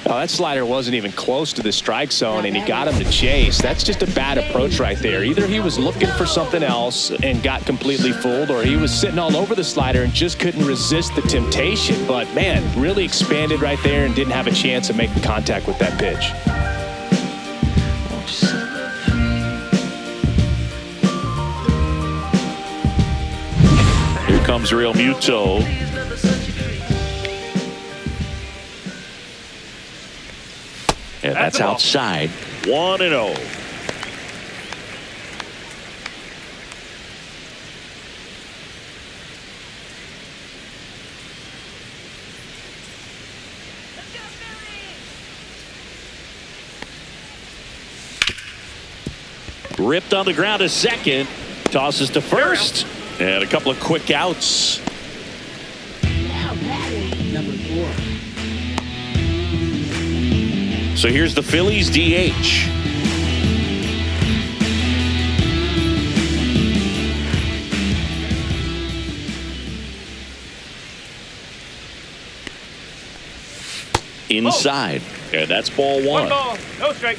Oh, that slider wasn't even close to the strike zone, and he got him to chase. That's just a bad approach right there. Either he was looking for something else and got completely fooled, or he was sitting all over the slider and just couldn't resist the temptation. But, man, really expanded right there and didn't have a chance of making contact with that pitch. Here comes Real Muto. And that's outside. 1-0. Ripped on the ground to second. Tosses to first. And a couple of quick outs. now batting number 4. So here's the Phillies DH. Inside. And that's ball one. One ball, no strike.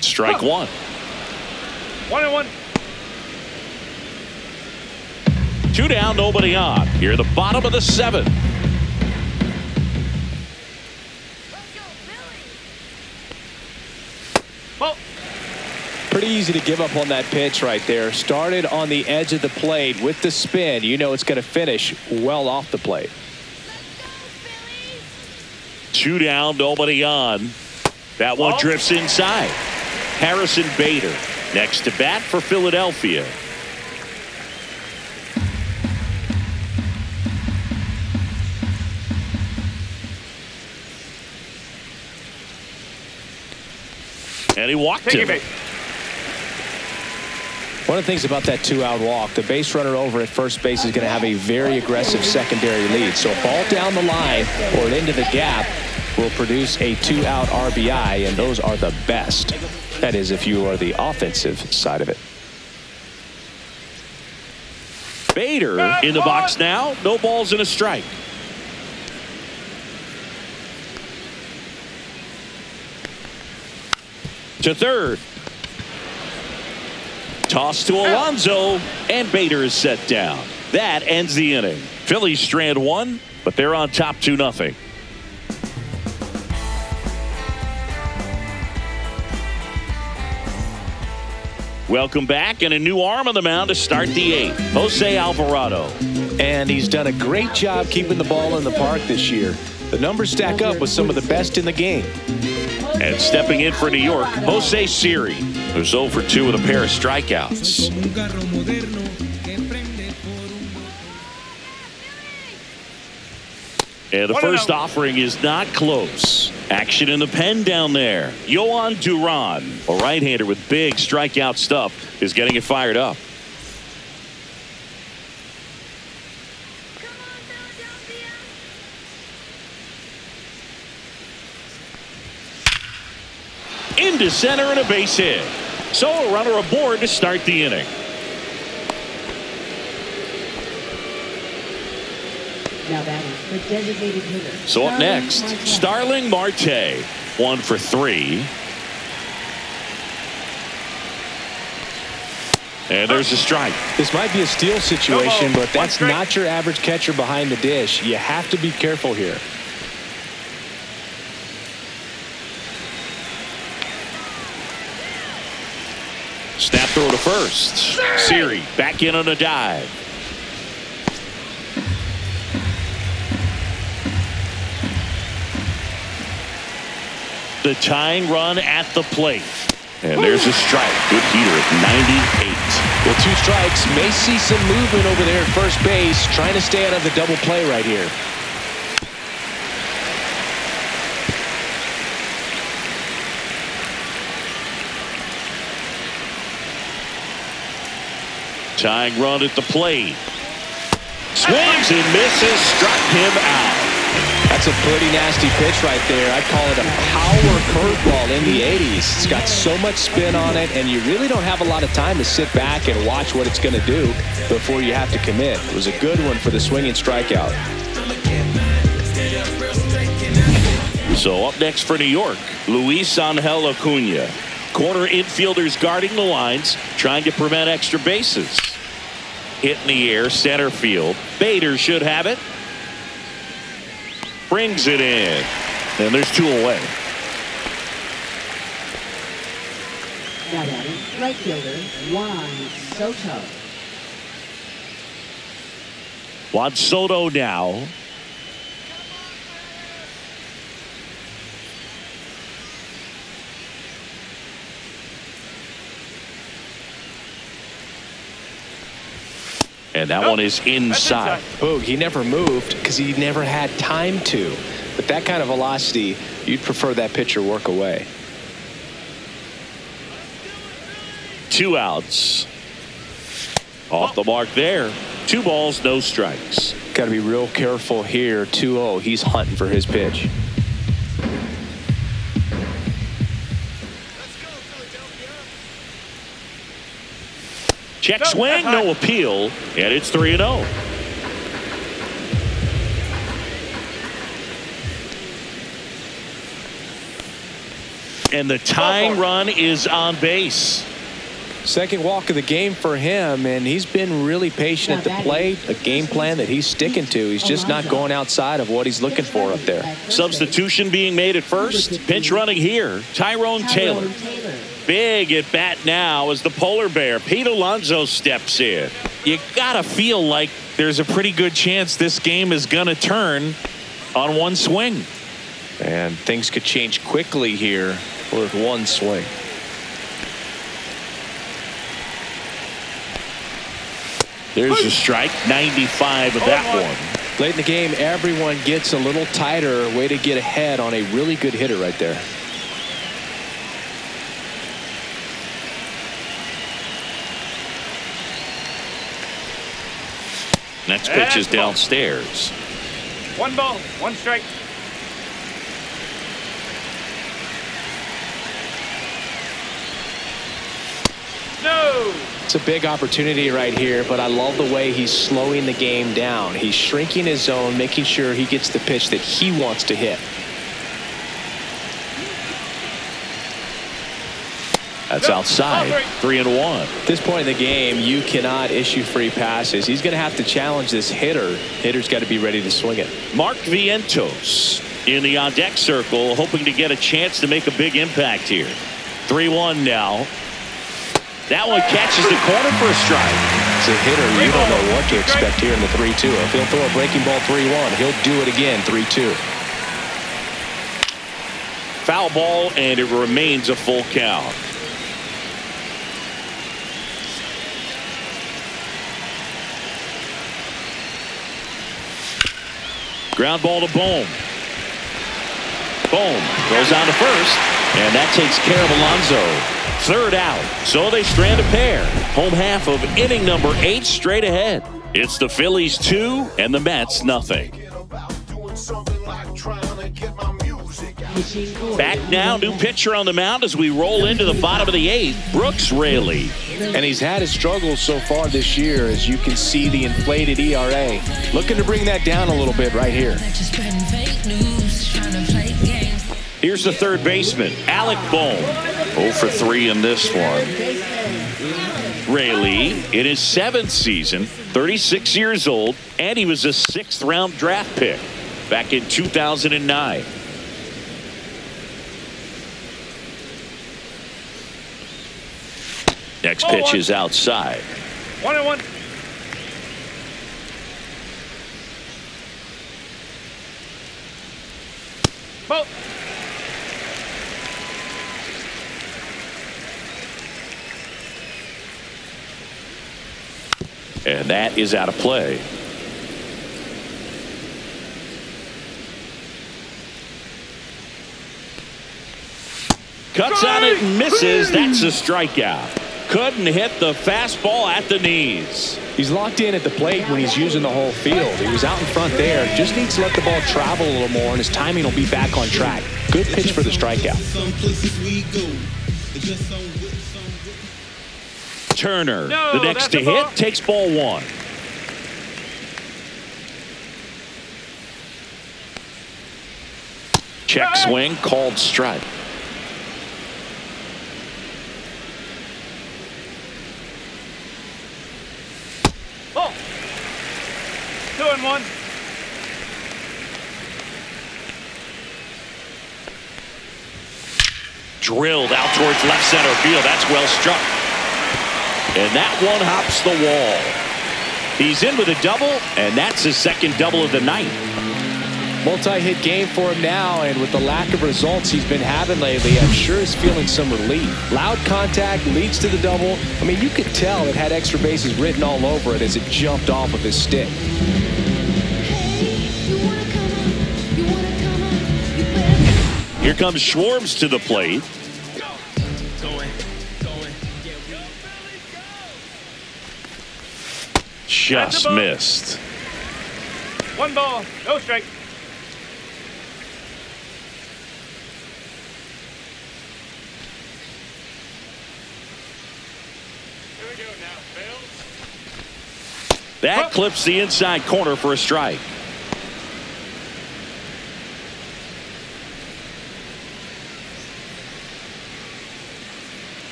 Strike one. 1-1. 2 down, nobody on. Here at the bottom of the 7th. Ball. Pretty easy to give up on that pitch right there. Started on the edge of the plate with the spin. You know it's going to finish well off the plate. 2 down, nobody on. That one drifts inside. Harrison Bader next to bat for Philadelphia. And he walked Take him. your base. One of the things about that 2-out walk, the base runner over at first base is going to have a very aggressive secondary lead. So a ball down the line or into the gap will produce a 2-out RBI, and those are the best. That is, if you are the offensive side of it. Bader in the box now. No balls and a strike. To third. Toss to Alonso, and Bader is set down. That ends the inning. Phillies strand 1, but they're on top 2-0. Welcome back, and a new arm on the mound to start the 8th. Jose Alvarado. And he's done a great job keeping the ball in the park this year. The numbers stack up with some of the best in the game. And stepping in for New York, Jose Siri, who's 0 for 2 with a pair of strikeouts. And the first offering is not close. Action in the pen down there. Yohan Duran, a right-hander with big strikeout stuff, is getting it fired up. Into center and a base hit. So a runner aboard to start the inning. Now batting the designated hitter. So up next, Starling Marte, 1 for 3. And there's a strike. This might be a steal situation, No ball. but that's One strike. not your average catcher behind the dish. You have to be careful here. Snap throw to first. Siri back in on a dive. The tying run at the plate. And there's a strike. Good heater at 98. Well, 2 strikes. May see some movement over there at first base. Trying to stay out of the double play right here. Tying run at the plate. Swings and misses. Struck him out. That's a pretty nasty pitch right there. I'd call it a power curveball in the 80s. It's got so much spin on it, and you really don't have a lot of time to sit back and watch what it's going to do before you have to commit. It was a good one for the swinging strikeout. So up next for New York, Luis Angel Acuna. Corner infielders guarding the lines, trying to prevent extra bases. Hit in the air, center field. Bader should have it. Brings it in. And there's 2 away. Now batting, right fielder Juan Soto. Juan Soto now. And that one is inside. Oh, he never moved because he never had time to. But that kind of velocity, you'd prefer that pitcher work away. 2 outs. Off the mark there. 2 balls, no strikes. Got to be real careful here. 2-0. He's hunting for his pitch. Check swing, no appeal, and it's 3-0. And the tying run is on base. Second walk of the game for him, and he's been really patient at the plate. A game plan that he's sticking to. He's just not going outside of what he's looking for up there. Substitution being made at first. Pinch running here. Tyrone Taylor. Big at bat now as the polar bear Pete Alonso steps in. You gotta feel like there's a pretty good chance this game is gonna turn on one swing. And things could change quickly here with one swing. There's a strike. 95 of that one. Late in the game, everyone gets a little tighter. Way to get ahead on a really good hitter right there. Next pitch is downstairs. 1 ball, 1 strike. No. It's a big opportunity right here, but I love the way he's slowing the game down. He's shrinking his zone, making sure he gets the pitch that he wants to hit. That's outside. 3-1. At this point in the game, you cannot issue free passes. He's going to have to challenge this hitter. Hitter's got to be ready to swing it. Mark Vientos in the on-deck circle, hoping to get a chance to make a big impact here. 3-1 now. That one catches the corner for a strike. As a hitter, you don't know what to expect here in the 3-2. If he'll throw a breaking ball 3-1, he'll do it again 3-2. Foul ball, and it remains a full count. Ground ball to Bohm. Bohm goes on to first, and that takes care of Alonso. 3rd out, so they strand a pair. Home half of inning number 8 straight ahead. It's the Phillies 2 and the Mets nothing. Back now, new pitcher on the mound as we roll into the bottom of the 8th, Brooks Raley. And he's had his struggles so far this year, as you can see the inflated ERA. Looking to bring that down a little bit right here. Here's the third baseman, Alec Bohm. 0 for 3 in this one. Rayleigh in his 7th season, 36 years old, and he was a 6th-round draft pick back in 2009. Next pitch is outside. 1-1. Ball. And that is out of play. Cuts on it and misses. That's a strikeout. Couldn't hit the fastball at the knees. He's locked in at the plate when he's using the whole field. He was out in front there. Just needs to let the ball travel a little more, and his timing will be back on track. Good pitch for the strikeout. Turner, the next to hit, takes ball 1. Check swing, called strike. Ball. 2-1. Drilled out towards left center field. That's well struck. And that one hops the wall. He's in with a double, and that's his 2nd double of the night. Multi-hit game for him now, and with the lack of results he's been having lately, I'm sure he's feeling some relief. Loud contact leads to the double. I mean, you could tell it had extra bases written all over it as it jumped off of his stick. Here comes Schwartz to the plate. Just missed. 1 ball, no strike. Here we go now, Phil. That clips the inside corner for a strike.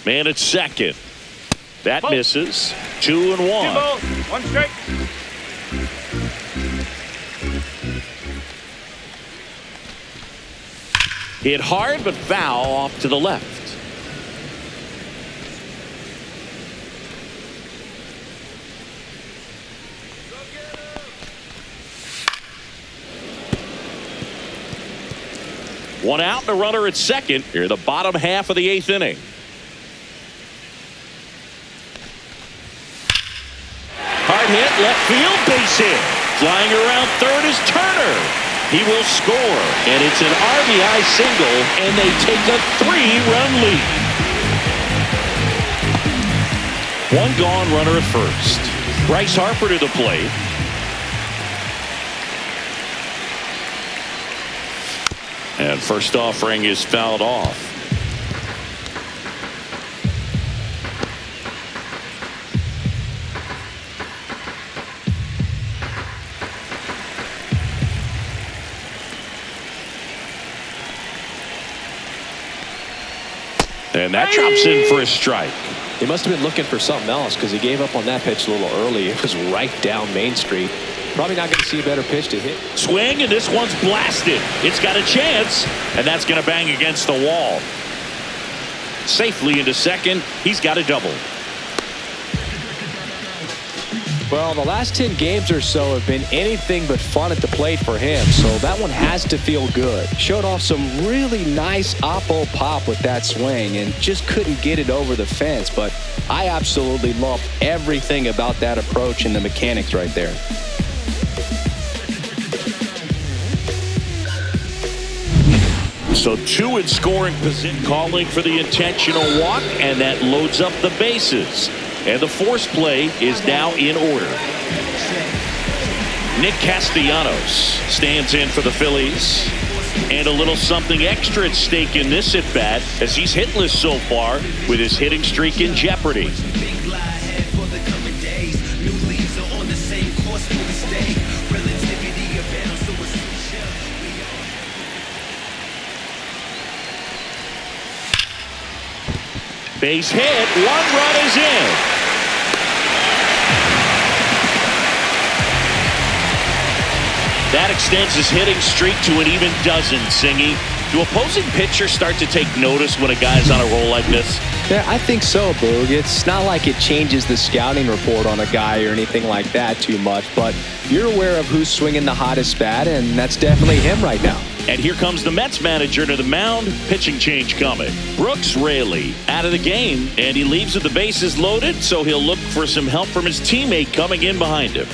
Man at second. That misses. 2-1. 2 balls, 1 strike. Hit hard but foul off to the left. One out and a runner at second. Here the bottom half of the 8th inning. Hard hit, left field, base hit. Flying around third is Turner. He will score, and it's an RBI single, and they take a 3-run lead. 1 gone, runner at first. Bryce Harper to the plate. And first offering is fouled off. And that drops in for a strike. He must have been looking for something else because he gave up on that pitch a little early. It was right down Main Street. Probably not going to see a better pitch to hit. Swing, and this one's blasted. It's got a chance, and that's going to bang against the wall. Safely into second. He's got a double. Well, the last 10 games or so have been anything but fun at the plate for him, so that one has to feel good. Showed off some really nice oppo pop with that swing and just couldn't get it over the fence, but I absolutely love everything about that approach and the mechanics right there. So 2 in scoring position, calling for the intentional walk, and that loads up the bases. And the force play is now in order. Nick Castellanos stands in for the Phillies. And a little something extra at stake in this at-bat as he's hitless so far with his hitting streak in jeopardy. Base hit. 1 run is in. That extends his hitting streak to an even dozen, Singy. Do opposing pitchers start to take notice when a guy's on a roll like this? Yeah, I think so, Boog. It's not like it changes the scouting report on a guy or anything like that too much, but you're aware of who's swinging the hottest bat, and that's definitely him right now. And here comes the Mets manager to the mound. Pitching change coming. Brooks Raley out of the game, and he leaves with the bases loaded, so he'll look for some help from his teammate coming in behind him.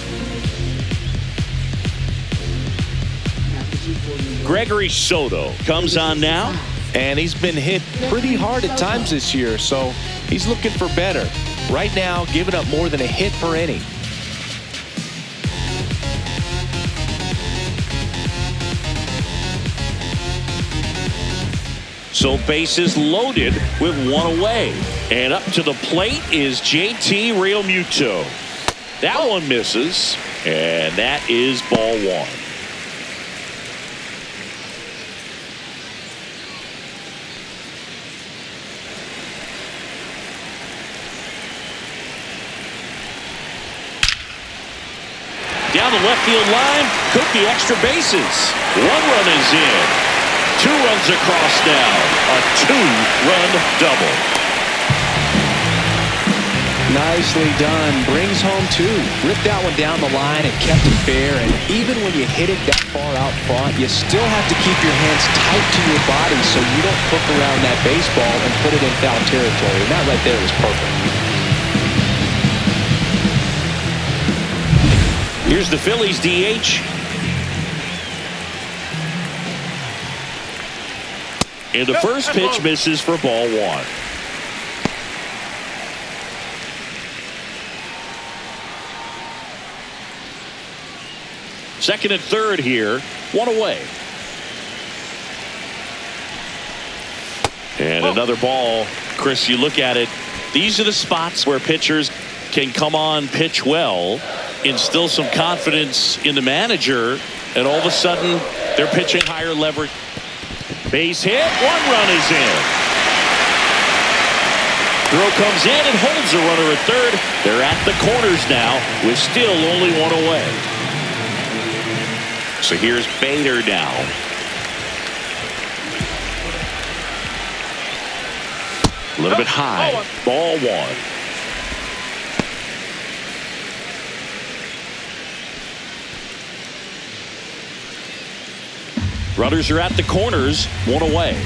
Gregory Soto comes on now. And he's been hit pretty hard at times this year, so he's looking for better. Right now, giving up more than a hit per inning. So bases loaded with 1 away. And up to the plate is JT Realmuto. That one misses, and that is ball 1. Down the left field line, could be extra bases. 1 run is in. 2 runs across now. A 2-run double. Nicely done. Brings home 2. Ripped that one down the line and kept it fair. And even when you hit it that far out front, you still have to keep your hands tight to your body so you don't hook around that baseball and put it in foul territory. And that right there was perfect. Here's the Phillies DH. And the first pitch misses for ball 1. Second and third here. 1 away. And another ball. Chris, you look at it. These are the spots where pitchers can come on, pitch well, instill some confidence in the manager, and all of a sudden they're pitching higher leverage. Base hit. 1 run is in. Throw comes in and holds the runner at third. They're at the corners now with still only 1 away. So here's Bader now. A little bit high. Ball 1. Runners are at the corners, 1 away.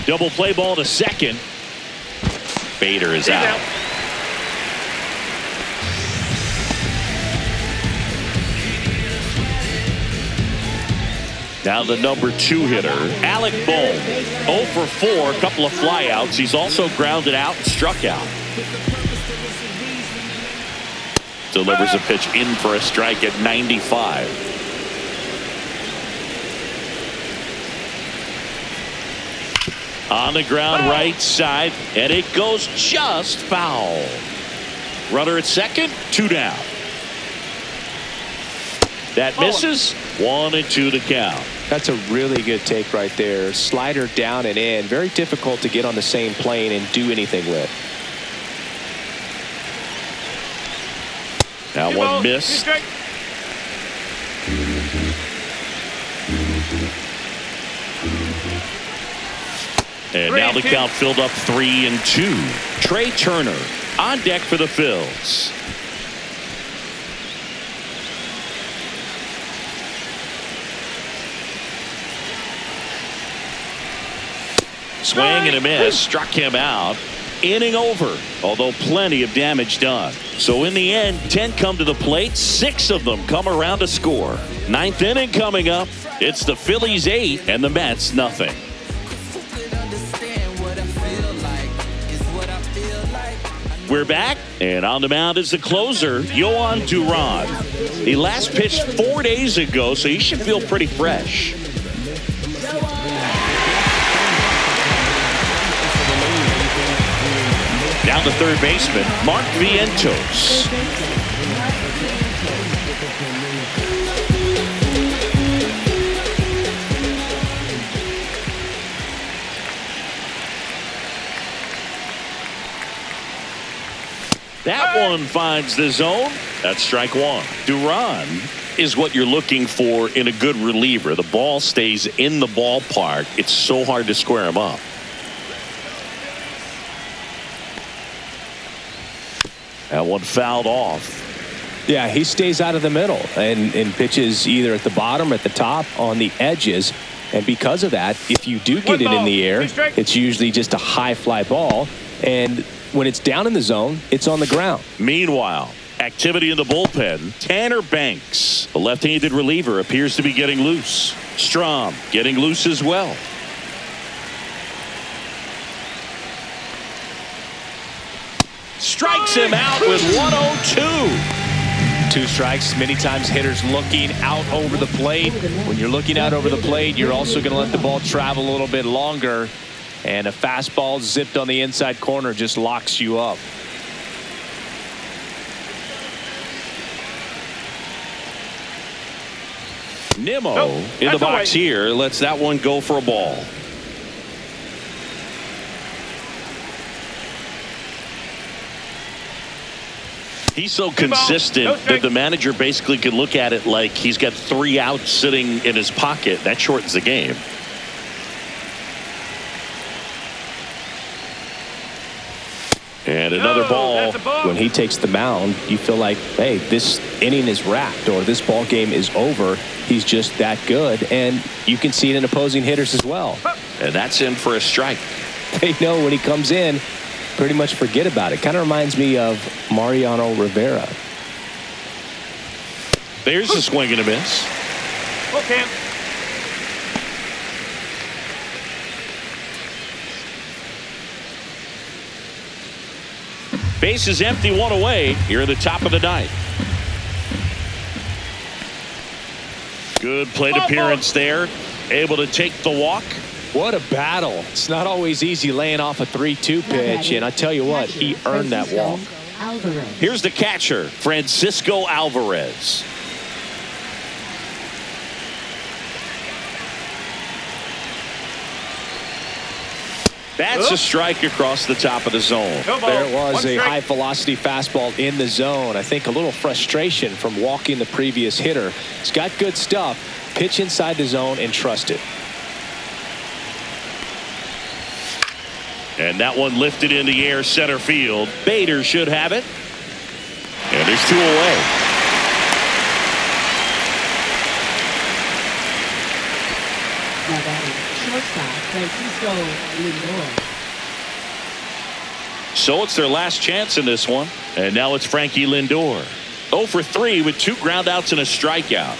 Double play ball to second. Bader is out. Now the number 2 hitter, Alec Bohm. 0 for 4, a couple of flyouts. He's also grounded out and struck out. Delivers a pitch in for a strike at 95. On the ground, right side, and it goes just foul. Runner at second, 2 down. That misses. 1-2 to count. That's a really good take right there. Slider down and in. Very difficult to get on the same plane and do anything with. Now 1 missed. And now the count filled up 3-2. Trey Turner on deck for the Phils. Swing and a miss. Struck him out. Inning over, although plenty of damage done. So in the end, 10 come to the plate. 6 of them come around to score. 9th inning coming up. It's the Phillies 8 and the Mets nothing. We're back, and on the mound is the closer, Yohan Duran. He last pitched 4 days ago, so he should feel pretty fresh. Down the third baseman, Mark Vientos. That one finds the zone. That's strike one. Duran is what you're looking for in a good reliever. The ball stays in the ballpark. It's so hard to square him up. That one fouled off. Yeah, he stays out of the middle and pitches either at the bottom or at the top on the edges. And because of that, if you do get it in the air, it's usually just a high fly ball. And when it's down in the zone, it's on the ground. Meanwhile, activity in the bullpen. Tanner Banks, the left-handed reliever, appears to be getting loose. Strom getting loose as well. Strikes him out with 102. 2 strikes. Many times hitters looking out over the plate. When you're looking out over the plate, you're also going to let the ball travel a little bit longer. And a fastball zipped on the inside corner just locks you up. Nimmo in the box here lets that one go for a ball. He's so consistent that the manager basically can look at it like he's got 3 outs sitting in his pocket. That shortens the game. And another ball. When he takes the mound, you feel like, hey, this inning is wrapped or this ball game is over. He's just that good. And you can see it in opposing hitters as well. And that's in for a strike. They know when he comes in, pretty much forget about it. Kind of reminds me of Mariano Rivera. There's a swing and a miss. Okay. Base is empty, 1 away here in the top of the 9th. Good plate appearance there. Able to take the walk. What a battle. It's not always easy laying off a 3-2 pitch, and I tell you what, he earned that walk. Here's the catcher, Francisco Alvarez. That's a strike across the top of the zone. There it was, a high velocity fastball in the zone. I think a little frustration from walking the previous hitter. He's got good stuff. Pitch inside the zone and trust it. And that one lifted in the air center field. Bader should have it. And there's 2 away. Now batting, shortstop Francisco Lindor. So it's their last chance in this one. And now it's Frankie Lindor. 0 for 3 with 2 ground outs and a strikeout.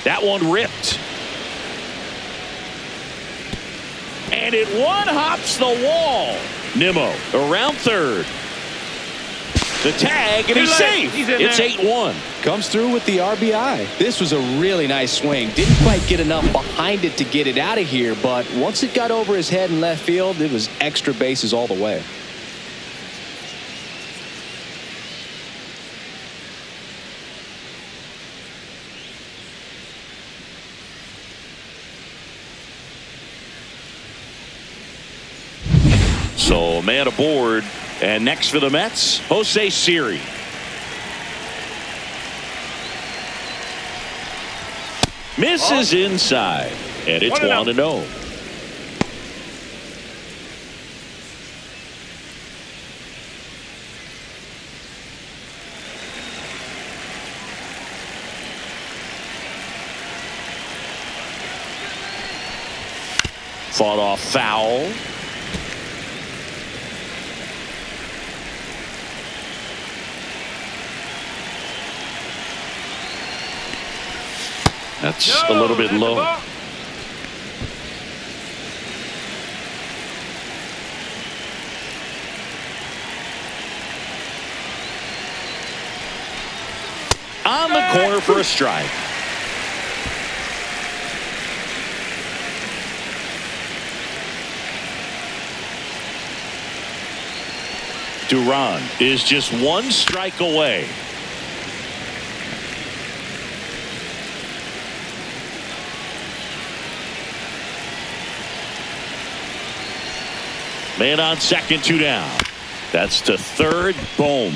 That one ripped. And it one-hops the wall. Nimmo around third. The tag, and he's safe. It's 8-1. Comes through with the RBI. This was a really nice swing. Didn't quite get enough behind it to get it out of here, but once it got over his head in left field, it was extra bases all the way. So man aboard, and next for the Mets, Jose Siri. Misses inside, and it's 1-0. Fought off foul. That's a little bit low. On the corner for a strike. Duran is just 1 strike away. Man on second, 2 down. That's to third. Boom.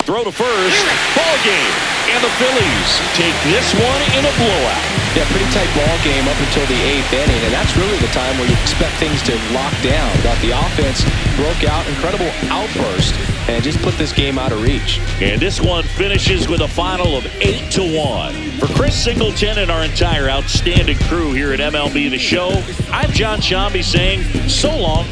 Throw to first. Ball game. And the Phillies take this one in a blowout. Yeah, pretty tight ball game up until the 8th inning, and that's really the time where you expect things to lock down. But the offense broke out, incredible outburst, and just put this game out of reach. And this one finishes with a final of 8-1. For Chris Singleton and our entire outstanding crew here at MLB The Show, I'm John Shambi saying so long